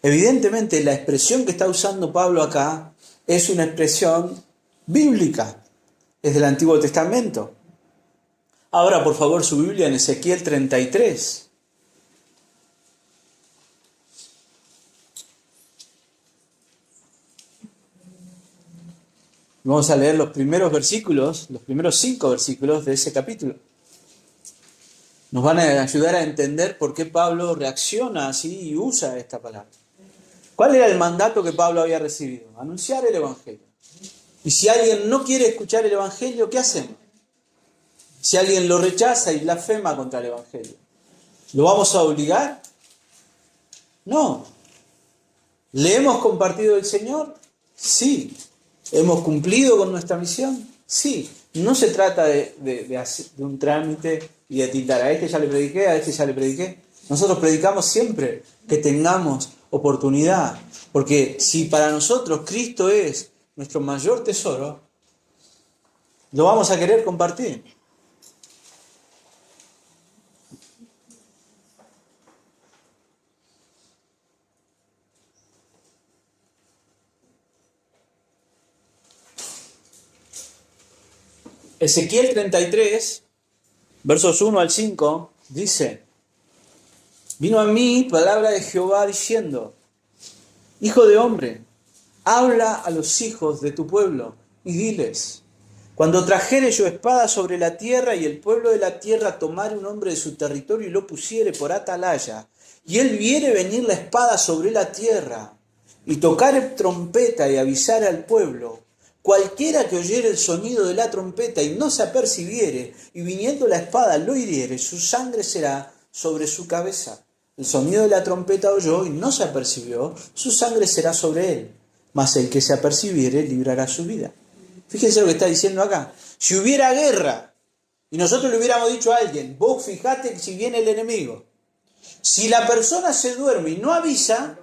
Evidentemente la expresión que está usando Pablo acá es una expresión bíblica, es del Antiguo Testamento. Ahora, por favor, su Biblia en Ezequiel 33. Vamos a leer los primeros versículos, los primeros 5 versículos de ese capítulo. Nos van a ayudar a entender por qué Pablo reacciona así y usa esta palabra. ¿Cuál era el mandato que Pablo había recibido? Anunciar el Evangelio. Y si alguien no quiere escuchar el Evangelio, ¿qué hacemos? Si alguien lo rechaza y blasfema contra el Evangelio, ¿lo vamos a obligar? No. ¿Le hemos compartido el Señor? Sí. ¿Hemos cumplido con nuestra misión? Sí. No se trata de un trámite y de tildar. A este ya le prediqué, a este ya le prediqué. Nosotros predicamos siempre que tengamos oportunidad. Porque si para nosotros Cristo es nuestro mayor tesoro, lo vamos a querer compartir. Ezequiel 33, versos 1 al 5, dice, vino a mí palabra de Jehová diciendo, hijo de hombre, habla a los hijos de tu pueblo y diles, cuando trajere yo espada sobre la tierra y el pueblo de la tierra tomare un hombre de su territorio y lo pusiere por atalaya, y él viere venir la espada sobre la tierra, y tocare trompeta y avisare al pueblo, cualquiera que oyere el sonido de la trompeta y no se apercibiere, y viniendo la espada lo hiriere, su sangre será sobre su cabeza. El sonido de la trompeta oyó y no se apercibió, su sangre será sobre él. Mas el que se apercibiere librará su vida. Fíjense lo que está diciendo acá. Si hubiera guerra, y nosotros le hubiéramos dicho a alguien, vos fijate si viene el enemigo. Si la persona se duerme y no avisa,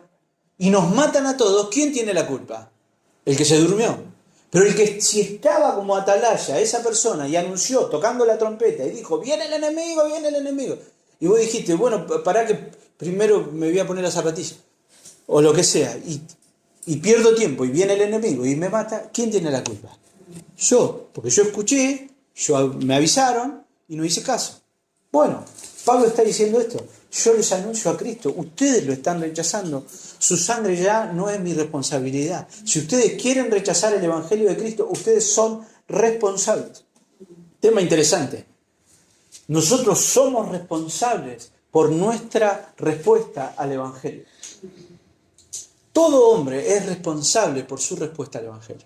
y nos matan a todos, ¿quién tiene la culpa? El que se durmió. Pero el que si estaba como atalaya, esa persona, y anunció tocando la trompeta, y dijo, viene el enemigo, y vos dijiste, bueno, pará que primero me voy a poner la zapatilla, o lo que sea, y y pierdo tiempo y viene el enemigo y me mata, ¿quién tiene la culpa? Yo, porque yo escuché, me avisaron y no hice caso. Bueno, Pablo está diciendo esto. Yo les anuncio a Cristo, ustedes lo están rechazando. Su sangre ya no es mi responsabilidad. Si ustedes quieren rechazar el Evangelio de Cristo, ustedes son responsables. Tema interesante. Nosotros somos responsables por nuestra respuesta al Evangelio. Todo hombre es responsable por su respuesta al Evangelio.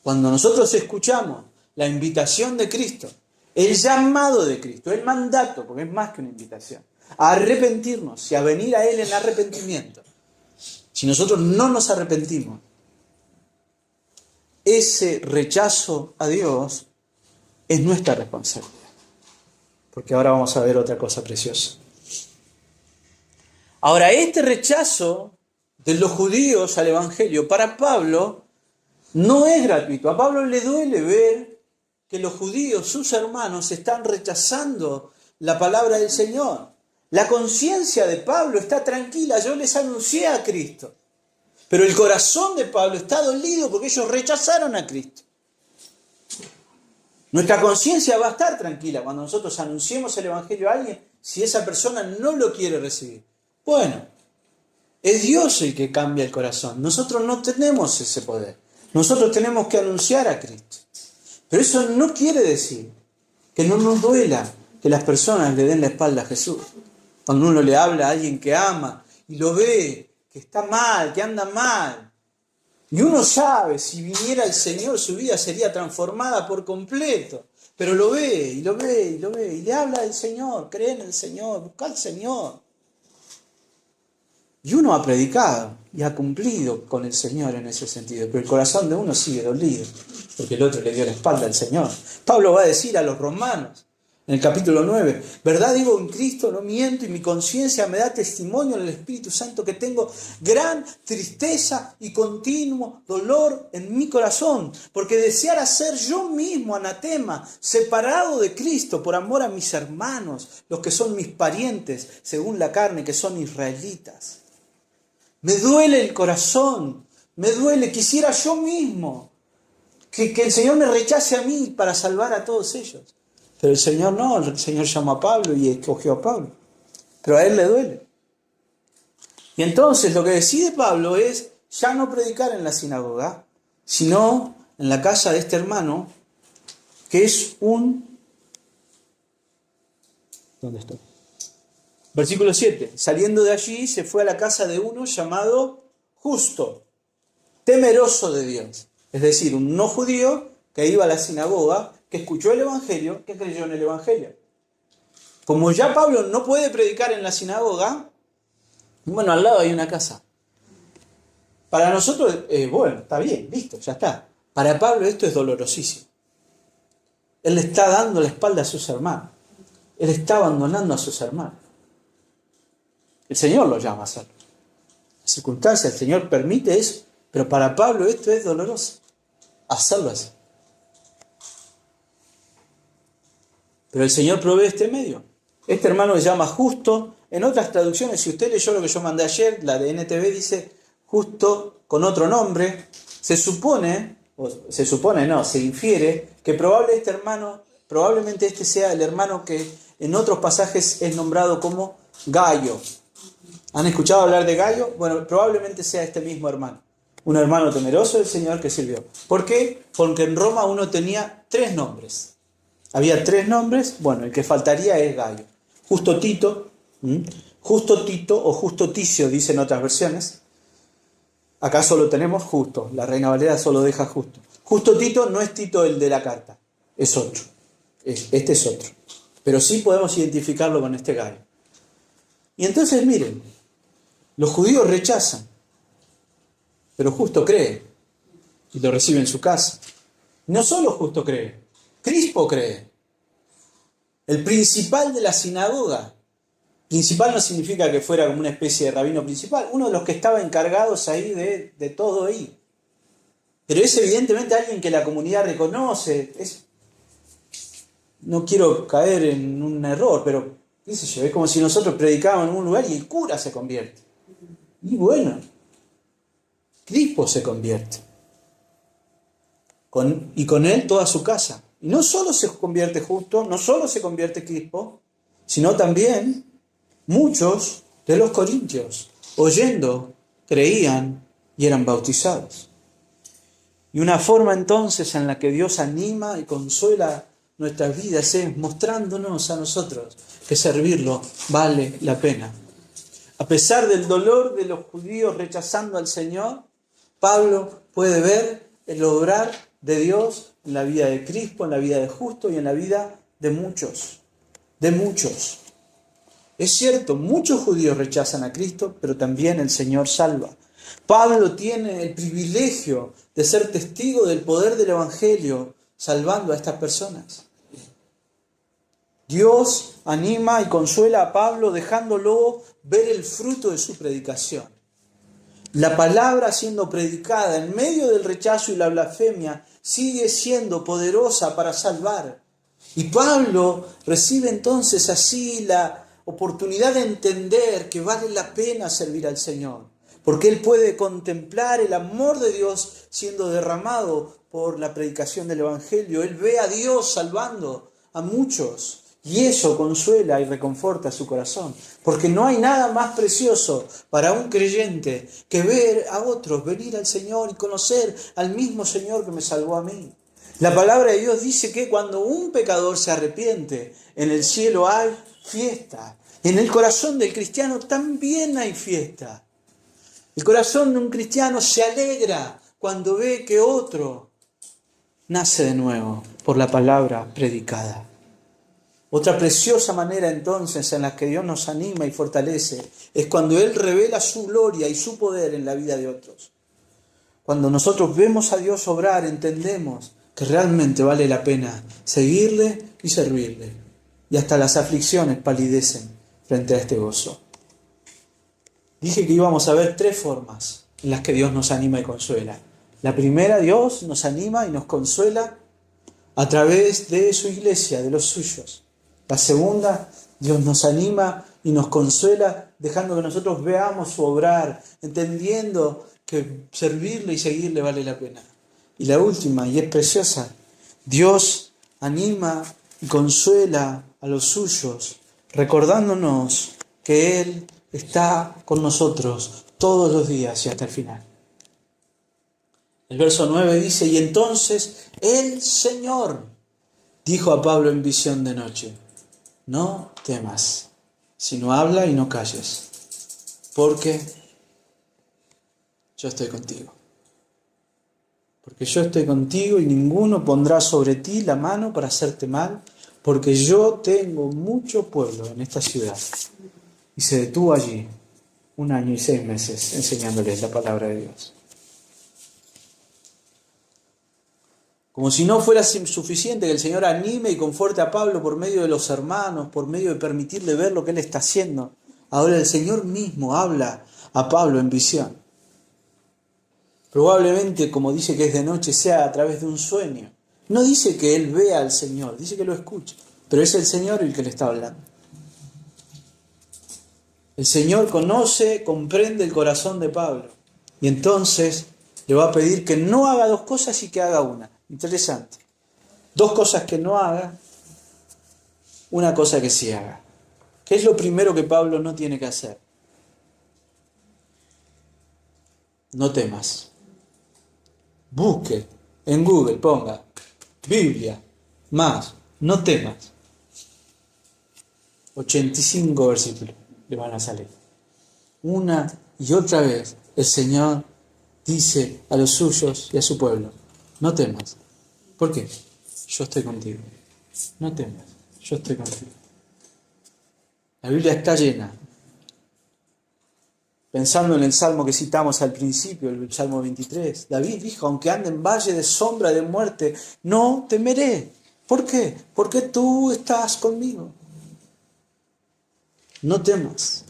Cuando nosotros escuchamos la invitación de Cristo, el llamado de Cristo, el mandato, porque es más que una invitación, a arrepentirnos y a venir a Él en arrepentimiento. Si nosotros no nos arrepentimos, ese rechazo a Dios es nuestra responsabilidad. Porque ahora vamos a ver otra cosa preciosa. Ahora, este rechazo de los judíos al Evangelio, para Pablo, no es gratuito. A Pablo le duele ver que los judíos, sus hermanos, están rechazando la palabra del Señor. La conciencia de Pablo está tranquila, yo les anuncié a Cristo. Pero el corazón de Pablo está dolido porque ellos rechazaron a Cristo. Nuestra conciencia va a estar tranquila cuando nosotros anunciemos el Evangelio a alguien si esa persona no lo quiere recibir. Bueno, es Dios el que cambia el corazón. Nosotros no tenemos ese poder. Nosotros tenemos que anunciar a Cristo. Pero eso no quiere decir que no nos duela que las personas le den la espalda a Jesús. Cuando uno le habla a alguien que ama y lo ve, que está mal, que anda mal. Y uno sabe, si viniera el Señor, su vida sería transformada por completo. Pero lo ve, y lo ve, y lo ve, y le habla del Señor, cree en el Señor, busca al Señor. Y uno ha predicado y ha cumplido con el Señor en ese sentido, pero el corazón de uno sigue dolido, porque el otro le dio la espalda al Señor. Pablo va a decir a los romanos, en el capítulo 9, verdad digo en Cristo, no miento, y mi conciencia me da testimonio en el Espíritu Santo que tengo gran tristeza y continuo dolor en mi corazón, porque deseara ser yo mismo anatema, separado de Cristo por amor a mis hermanos, los que son mis parientes, según la carne, que son israelitas. Me duele el corazón, me duele, quisiera yo mismo que el Señor me rechace a mí para salvar a todos ellos. Pero el Señor no, el Señor llamó a Pablo y escogió a Pablo. Pero a él le duele. Y entonces lo que decide Pablo es ya no predicar en la sinagoga, sino en la casa de este hermano, que es un... ¿Dónde estoy? Versículo 7. Saliendo de allí se fue a la casa de uno llamado Justo, temeroso de Dios. Es decir, un no judío que iba a la sinagoga, que escuchó el Evangelio, que creyó en el Evangelio. Como ya Pablo no puede predicar en la sinagoga, bueno, al lado hay una casa. Para nosotros, bueno, está bien, listo, ya está. Para Pablo esto es dolorosísimo. Él le está dando la espalda a sus hermanos. Él está abandonando a sus hermanos. El Señor lo llama a hacerlo. La circunstancia, el Señor permite eso, pero para Pablo esto es doloroso. Hacerlo así. Pero el Señor provee este medio. Este hermano se llama Justo. En otras traducciones, si usted leyó lo que yo mandé ayer, la de NTV dice Justo con otro nombre. Se infiere que probablemente este sea el hermano que en otros pasajes es nombrado como Gayo. ¿Han escuchado hablar de Gayo? Bueno, probablemente sea este mismo hermano. Un hermano temeroso del Señor que sirvió. ¿Por qué? Porque en Roma uno tenía 3 nombres. Había 3 nombres, bueno, el que faltaría es Gayo. Justo Tito o Justo Ticio, dicen otras versiones. Acá solo tenemos Justo, la Reina Valera solo deja Justo. Justo Tito no es Tito el de la carta, es otro. Este es otro. Pero sí podemos identificarlo con este Gayo. Y entonces miren, los judíos rechazan, pero Justo cree y lo recibe en su casa. No solo Justo cree, Crispo cree. El principal de la sinagoga. Principal no significa que fuera como una especie de rabino principal. Uno de los que estaba encargados ahí de todo ahí. Pero es evidentemente alguien que la comunidad reconoce. No quiero caer en un error, pero qué sé yo, es como si nosotros predicábamos en un lugar y el cura se convierte. Y bueno, Crispo se convierte. Y con él toda su casa. Y no solo se convierte Justo, no solo se convierte Crispo, sino también muchos de los corintios, oyendo, creían y eran bautizados. Y una forma entonces en la que Dios anima y consuela nuestras vidas es mostrándonos a nosotros que servirlo vale la pena. A pesar del dolor de los judíos rechazando al Señor, Pablo puede ver el obrar de Dios en la vida de Crispo, en la vida de Justo y en la vida de muchos. De muchos. Es cierto, muchos judíos rechazan a Cristo, pero también el Señor salva. Pablo tiene el privilegio de ser testigo del poder del Evangelio, salvando a estas personas. Dios anima y consuela a Pablo dejándolo ver el fruto de su predicación. La palabra siendo predicada en medio del rechazo y la blasfemia sigue siendo poderosa para salvar. Y Pablo recibe entonces así la oportunidad de entender que vale la pena servir al Señor, porque él puede contemplar el amor de Dios siendo derramado por la predicación del Evangelio. Él ve a Dios salvando a muchos. Y eso consuela y reconforta su corazón, porque no hay nada más precioso para un creyente que ver a otros venir al Señor y conocer al mismo Señor que me salvó a mí. La palabra de Dios dice que cuando un pecador se arrepiente, en el cielo hay fiesta. En el corazón del cristiano también hay fiesta. El corazón de un cristiano se alegra cuando ve que otro nace de nuevo por la palabra predicada. Otra preciosa manera entonces en la que Dios nos anima y fortalece es cuando Él revela su gloria y su poder en la vida de otros. Cuando nosotros vemos a Dios obrar, entendemos que realmente vale la pena seguirle y servirle. Y hasta las aflicciones palidecen frente a este gozo. Dije que íbamos a ver 3 formas en las que Dios nos anima y consuela. La primera, Dios nos anima y nos consuela a través de su iglesia, de los suyos. La segunda, Dios nos anima y nos consuela dejando que nosotros veamos su obrar, entendiendo que servirle y seguirle vale la pena. Y la última, y es preciosa, Dios anima y consuela a los suyos, recordándonos que Él está con nosotros todos los días y hasta el final. El verso 9 dice, y entonces el Señor dijo a Pablo en visión de noche, no temas, sino habla y no calles, porque yo estoy contigo. Porque yo estoy contigo y ninguno pondrá sobre ti la mano para hacerte mal, porque yo tengo mucho pueblo en esta ciudad. Y se detuvo allí 1 año y 6 meses enseñándoles la palabra de Dios. Como si no fuera suficiente que el Señor anime y conforte a Pablo por medio de los hermanos, por medio de permitirle ver lo que él está haciendo. Ahora el Señor mismo habla a Pablo en visión. Probablemente, como dice que es de noche, sea a través de un sueño. No dice que él vea al Señor, dice que lo escucha. Pero es el Señor el que le está hablando. El Señor conoce, comprende el corazón de Pablo. Y entonces le va a pedir que no haga 2 cosas y que haga una. Interesante. 2 cosas que no haga, una cosa que sí haga. ¿Qué es lo primero que Pablo no tiene que hacer? No temas. Busque en Google, ponga Biblia, más, no temas. 85 versículos le van a salir. Una y otra vez el Señor dice a los suyos y a su pueblo, no temas. ¿Por qué? Yo estoy contigo. No temas, yo estoy contigo. La Biblia está llena. Pensando en el salmo que citamos al principio, el salmo 23, David dijo, aunque ande en valle de sombra de muerte, no temeré. ¿Por qué? Porque tú estás conmigo. No temas.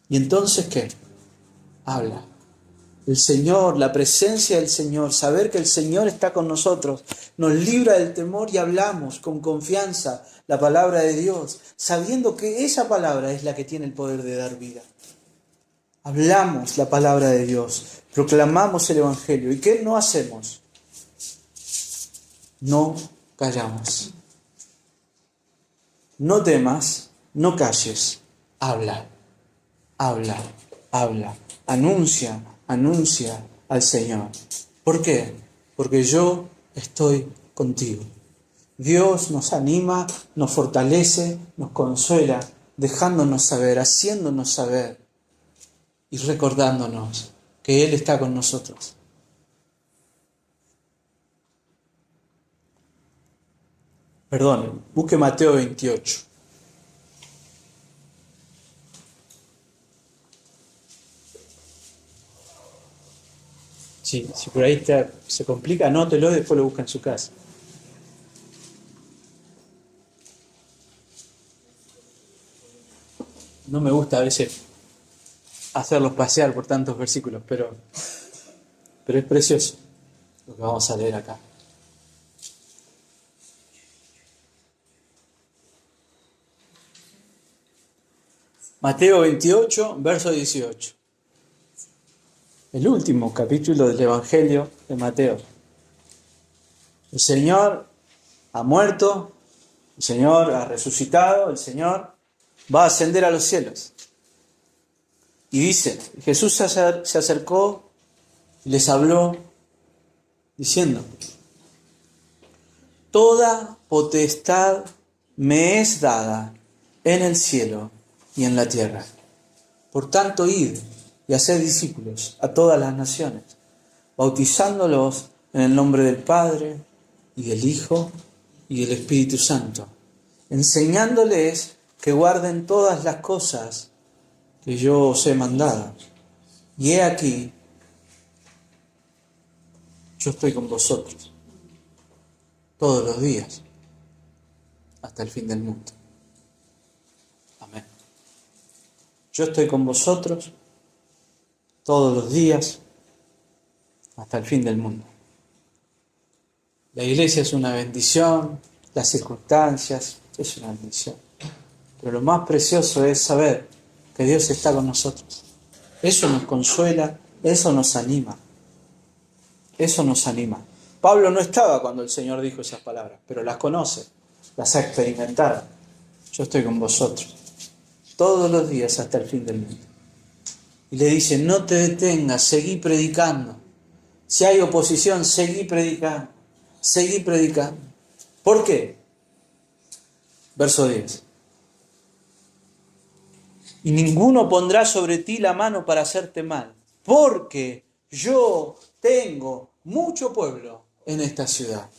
¿Y entonces qué? Habla. El Señor, la presencia del Señor, saber que el Señor está con nosotros, nos libra del temor y hablamos con confianza la palabra de Dios, sabiendo que esa palabra es la que tiene el poder de dar vida. Hablamos la palabra de Dios, proclamamos el Evangelio. ¿Y qué no hacemos? No callamos. No temas, no calles. Habla, habla, habla. Anuncia, anuncia al Señor. ¿Por qué? Porque yo estoy contigo. Dios nos anima, nos fortalece, nos consuela, dejándonos saber, haciéndonos saber y recordándonos que Él está con nosotros. Perdón, busque Mateo 28. Sí, si por ahí se complica, anótelo y después lo busca en su casa. No me gusta a veces hacerlos pasear por tantos versículos, pero es precioso lo que vamos a leer acá. Mateo 28, verso 18. El último capítulo del Evangelio de Mateo. El Señor ha muerto, el Señor ha resucitado, el Señor va a ascender a los cielos. Y dice, Jesús se acercó y les habló diciendo: toda potestad me es dada en el cielo y en la tierra. Por tanto, id y haced discípulos a todas las naciones, bautizándolos en el nombre del Padre y del Hijo y del Espíritu Santo, enseñándoles que guarden todas las cosas que yo os he mandado. Y he aquí, yo estoy con vosotros todos los días, hasta el fin del mundo. Amén. Yo estoy con vosotros todos los días, hasta el fin del mundo. La iglesia es una bendición, las circunstancias es una bendición. Pero lo más precioso es saber que Dios está con nosotros. Eso nos consuela, eso nos anima. Eso nos anima. Pablo no estaba cuando el Señor dijo esas palabras, pero las conoce, las ha experimentado. Yo estoy con vosotros todos los días hasta el fin del mundo. Y le dice, no te detengas, seguí predicando. Si hay oposición, seguí predicando. Seguí predicando. ¿Por qué? Verso 10. Y ninguno pondrá sobre ti la mano para hacerte mal, porque yo tengo mucho pueblo en esta ciudad.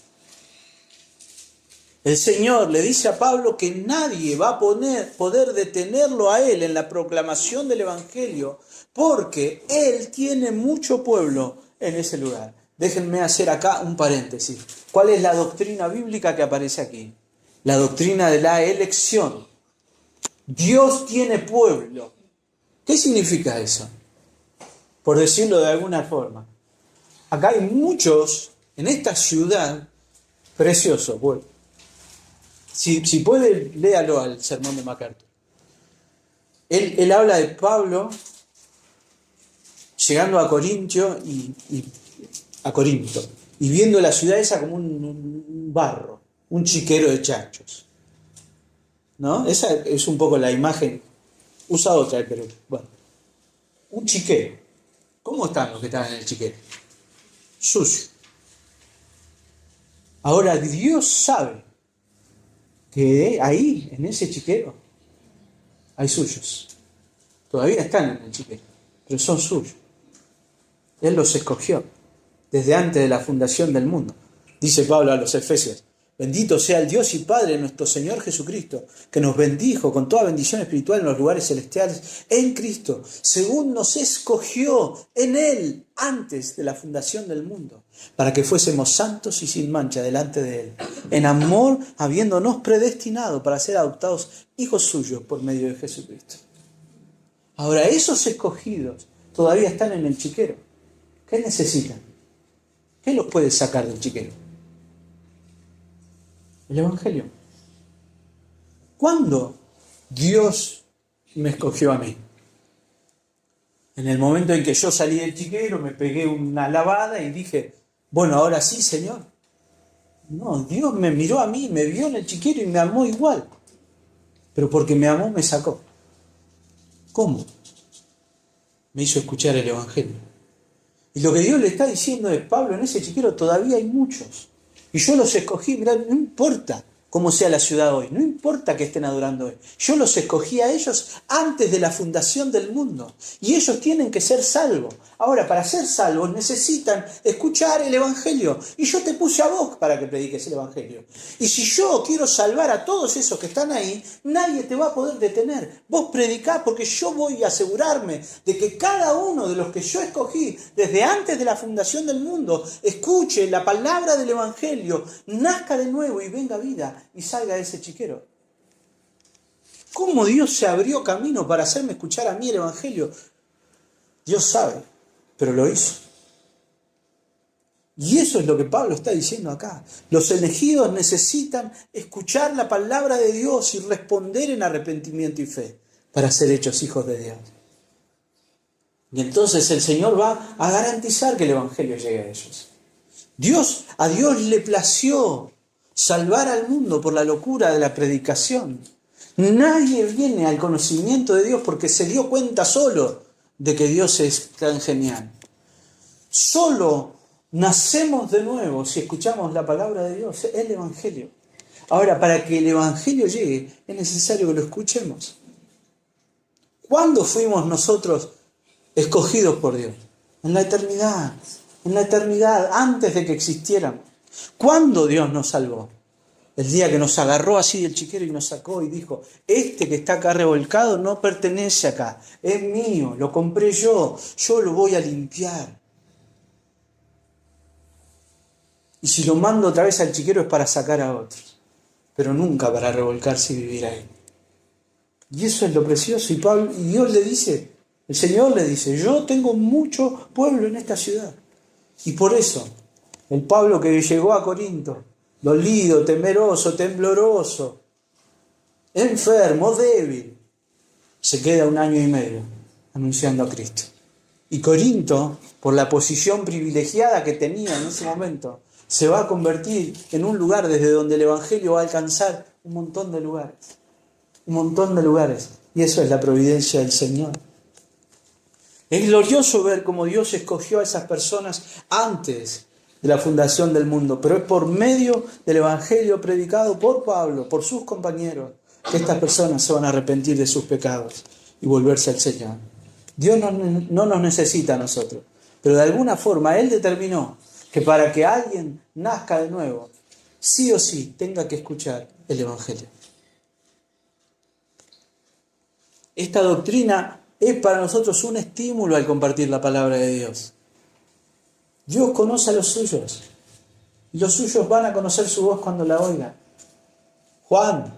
El Señor le dice a Pablo que nadie va a poder detenerlo a él en la proclamación del Evangelio, porque él tiene mucho pueblo en ese lugar. Déjenme hacer acá un paréntesis. ¿Cuál es la doctrina bíblica que aparece aquí? La doctrina de la elección. Dios tiene pueblo. ¿Qué significa eso? Por decirlo de alguna forma. Acá hay muchos en esta ciudad precioso, pueblo. Si puede, léalo al sermón de MacArthur. Él habla de Pablo llegando a Corinto y viendo la ciudad esa como un barro, un chiquero de chanchos. ¿No? Esa es un poco la imagen. Usa otra, pero bueno. Un chiquero. ¿Cómo están los que estaban en el chiquero? Sucio. Ahora Dios sabe que ahí, en ese chiquero, hay suyos. Todavía están en el chiquero, pero son suyos. Él los escogió desde antes de la fundación del mundo. Dice Pablo a los Efesios: bendito sea el Dios y Padre de nuestro Señor Jesucristo, que nos bendijo con toda bendición espiritual en los lugares celestiales en Cristo, según nos escogió en Él antes de la fundación del mundo, para que fuésemos santos y sin mancha delante de Él, en amor habiéndonos predestinado para ser adoptados hijos suyos por medio de Jesucristo. Ahora, esos escogidos todavía están en el chiquero. ¿Qué necesitan? ¿Qué los puede sacar del chiquero? El Evangelio. ¿Cuándo Dios me escogió a mí? En el momento en que yo salí del chiquero, me pegué una lavada y dije, bueno, ahora sí, Señor. No, Dios me miró a mí, me vio en el chiquero y me amó igual. Pero porque me amó, me sacó. ¿Cómo? Me hizo escuchar el Evangelio. Y lo que Dios le está diciendo es, Pablo, en ese chiquero todavía hay muchos. Y yo los escogí, mirá, no importa cómo sea la ciudad hoy, no importa que estén adorando hoy. Yo los escogí a ellos antes de la fundación del mundo. Y ellos tienen que ser salvos. Ahora, para ser salvos necesitan escuchar el Evangelio. Y yo te puse a vos para que prediques el Evangelio. Y si yo quiero salvar a todos esos que están ahí, nadie te va a poder detener. Vos predicá porque yo voy a asegurarme de que cada uno de los que yo escogí desde antes de la fundación del mundo escuche la palabra del Evangelio, nazca de nuevo y venga vida y salga de ese chiquero. ¿Cómo Dios se abrió camino para hacerme escuchar a mí el Evangelio? Dios sabe, pero lo hizo. Y eso es lo que Pablo está diciendo acá. Los elegidos necesitan escuchar la palabra de Dios y responder en arrepentimiento y fe para ser hechos hijos de Dios. Y entonces el Señor va a garantizar que el Evangelio llegue a ellos. A Dios le plació salvar al mundo por la locura de la predicación. Nadie viene al conocimiento de Dios porque se dio cuenta solo de que Dios es tan genial. Solo nacemos de nuevo si escuchamos la palabra de Dios, el Evangelio. Ahora, para que el Evangelio llegue, es necesario que lo escuchemos. ¿Cuándo fuimos nosotros escogidos por Dios? En la eternidad, antes de que existiéramos. ¿Cuándo Dios nos salvó? El día que nos agarró así del chiquero y nos sacó y dijo, este que está acá revolcado no pertenece acá, es mío, lo compré yo lo voy a limpiar. Y si lo mando otra vez al chiquero es para sacar a otros, pero nunca para revolcarse y vivir ahí. Y eso es lo precioso. Y Dios le dice, el Señor le dice, yo tengo mucho pueblo en esta ciudad. Y por eso, el Pablo que llegó a Corinto, dolido, temeroso, tembloroso, enfermo, débil, se queda 1 año y medio anunciando a Cristo. Y Corinto, por la posición privilegiada que tenía en ese momento, se va a convertir en un lugar desde donde el Evangelio va a alcanzar un montón de lugares. Un montón de lugares. Y eso es la providencia del Señor. Es glorioso ver cómo Dios escogió a esas personas antes de la fundación del mundo, pero es por medio del Evangelio predicado por Pablo, por sus compañeros, que estas personas se van a arrepentir de sus pecados y volverse al Señor. Dios no nos necesita a nosotros, pero de alguna forma Él determinó que para que alguien nazca de nuevo, sí o sí tenga que escuchar el Evangelio. Esta doctrina es para nosotros un estímulo al compartir la palabra de Dios. Dios conoce a los suyos, y los suyos van a conocer su voz cuando la oigan. Juan,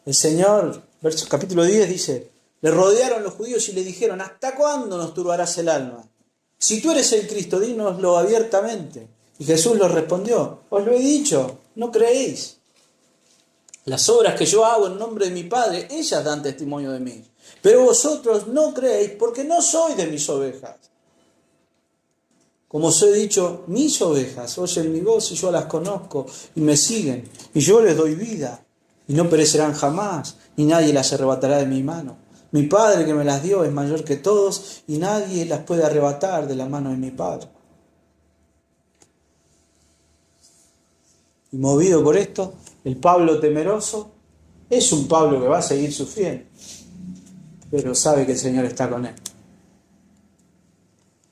el Señor, capítulo 10 dice, le rodearon los judíos y le dijeron, ¿hasta cuándo nos turbarás el alma? Si tú eres el Cristo, dínoslo abiertamente. Y Jesús les respondió, os lo he dicho, no creéis. Las obras que yo hago en nombre de mi Padre, ellas dan testimonio de mí. Pero vosotros no creéis porque no sois de mis ovejas. Como os he dicho, mis ovejas oyen mi voz y yo las conozco y me siguen. Y yo les doy vida y no perecerán jamás, ni nadie las arrebatará de mi mano. Mi Padre que me las dio es mayor que todos y nadie las puede arrebatar de la mano de mi Padre. Y movido por esto, el Pablo temeroso es un Pablo que va a seguir sufriendo, pero sabe que el Señor está con él.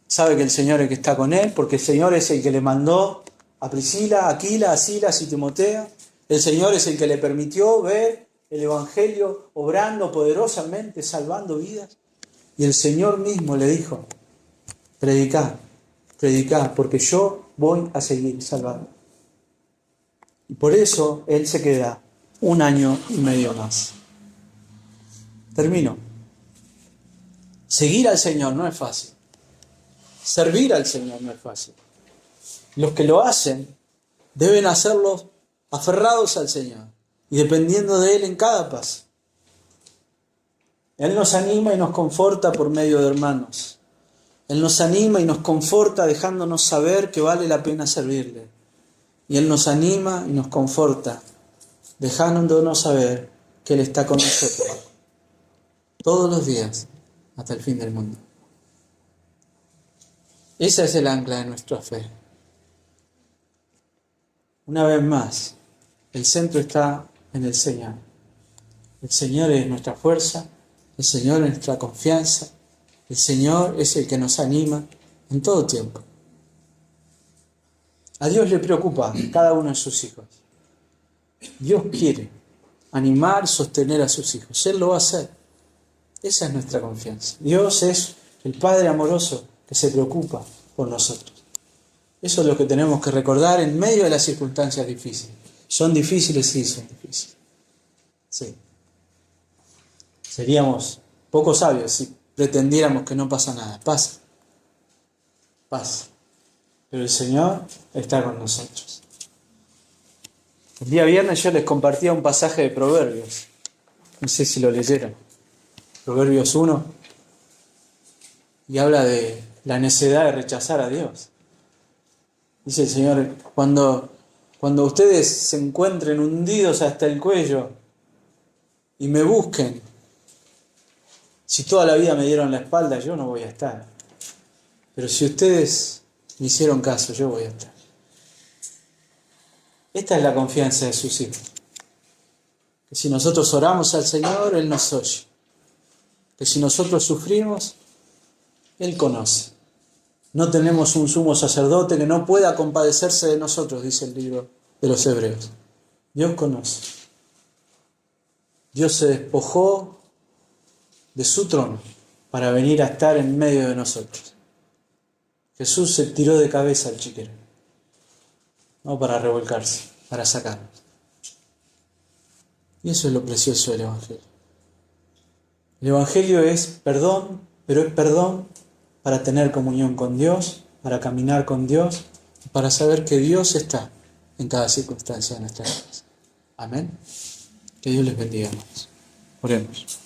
Sabe que el Señor es el que está con él, porque el Señor es el que le mandó a Priscila, a Aquila, a Silas y Timoteo. El Señor es el que le permitió ver el Evangelio obrando poderosamente, salvando vidas. Y el Señor mismo le dijo, predicad, porque yo voy a seguir salvando. Y por eso Él se queda 1 año y medio más. Termino. Seguir al Señor no es fácil. Servir al Señor no es fácil. Los que lo hacen deben hacerlo aferrados al Señor y dependiendo de Él en cada paso. Él nos anima y nos conforta por medio de hermanos. Él nos anima y nos conforta dejándonos saber que vale la pena servirle. Y Él nos anima y nos conforta dejándonos saber que Él está con nosotros todos los días hasta el fin del mundo. Esa es el ancla de nuestra fe. Una vez más, el centro está en el Señor. El Señor es nuestra fuerza, el Señor es nuestra confianza, el Señor es el que nos anima en todo tiempo. A Dios le preocupa cada uno de sus hijos. Dios quiere animar, sostener a sus hijos. Él lo va a hacer. Esa es nuestra confianza. Dios es el Padre amoroso que se preocupa por nosotros. Eso es lo que tenemos que recordar en medio de las circunstancias difíciles. ¿Son difíciles? Sí, son difíciles. Sí. Seríamos poco sabios si pretendiéramos que no pasa nada. Pasa. Pasa. Pero el Señor está con nosotros. El día viernes yo les compartía un pasaje de Proverbios. No sé si lo leyeron. Proverbios 1. Y habla de la necedad de rechazar a Dios. Dice el Señor, cuando ustedes se encuentren hundidos hasta el cuello y me busquen, si toda la vida me dieron la espalda, yo no voy a estar. Pero si ustedes me hicieron caso, yo voy a estar. Esta es la confianza de sus hijos. Que si nosotros oramos al Señor, Él nos oye. Que si nosotros sufrimos, Él conoce. No tenemos un sumo sacerdote que no pueda compadecerse de nosotros, dice el libro de los Hebreos. Dios conoce. Dios se despojó de su trono para venir a estar en medio de nosotros. Jesús se tiró de cabeza al chiquero. No para revolcarse, para sacarnos. Y eso es lo precioso del Evangelio. El Evangelio es perdón, pero es perdón para tener comunión con Dios, para caminar con Dios, y para saber que Dios está en cada circunstancia de nuestras vidas. Amén. Que Dios les bendiga, hermanos. Oremos.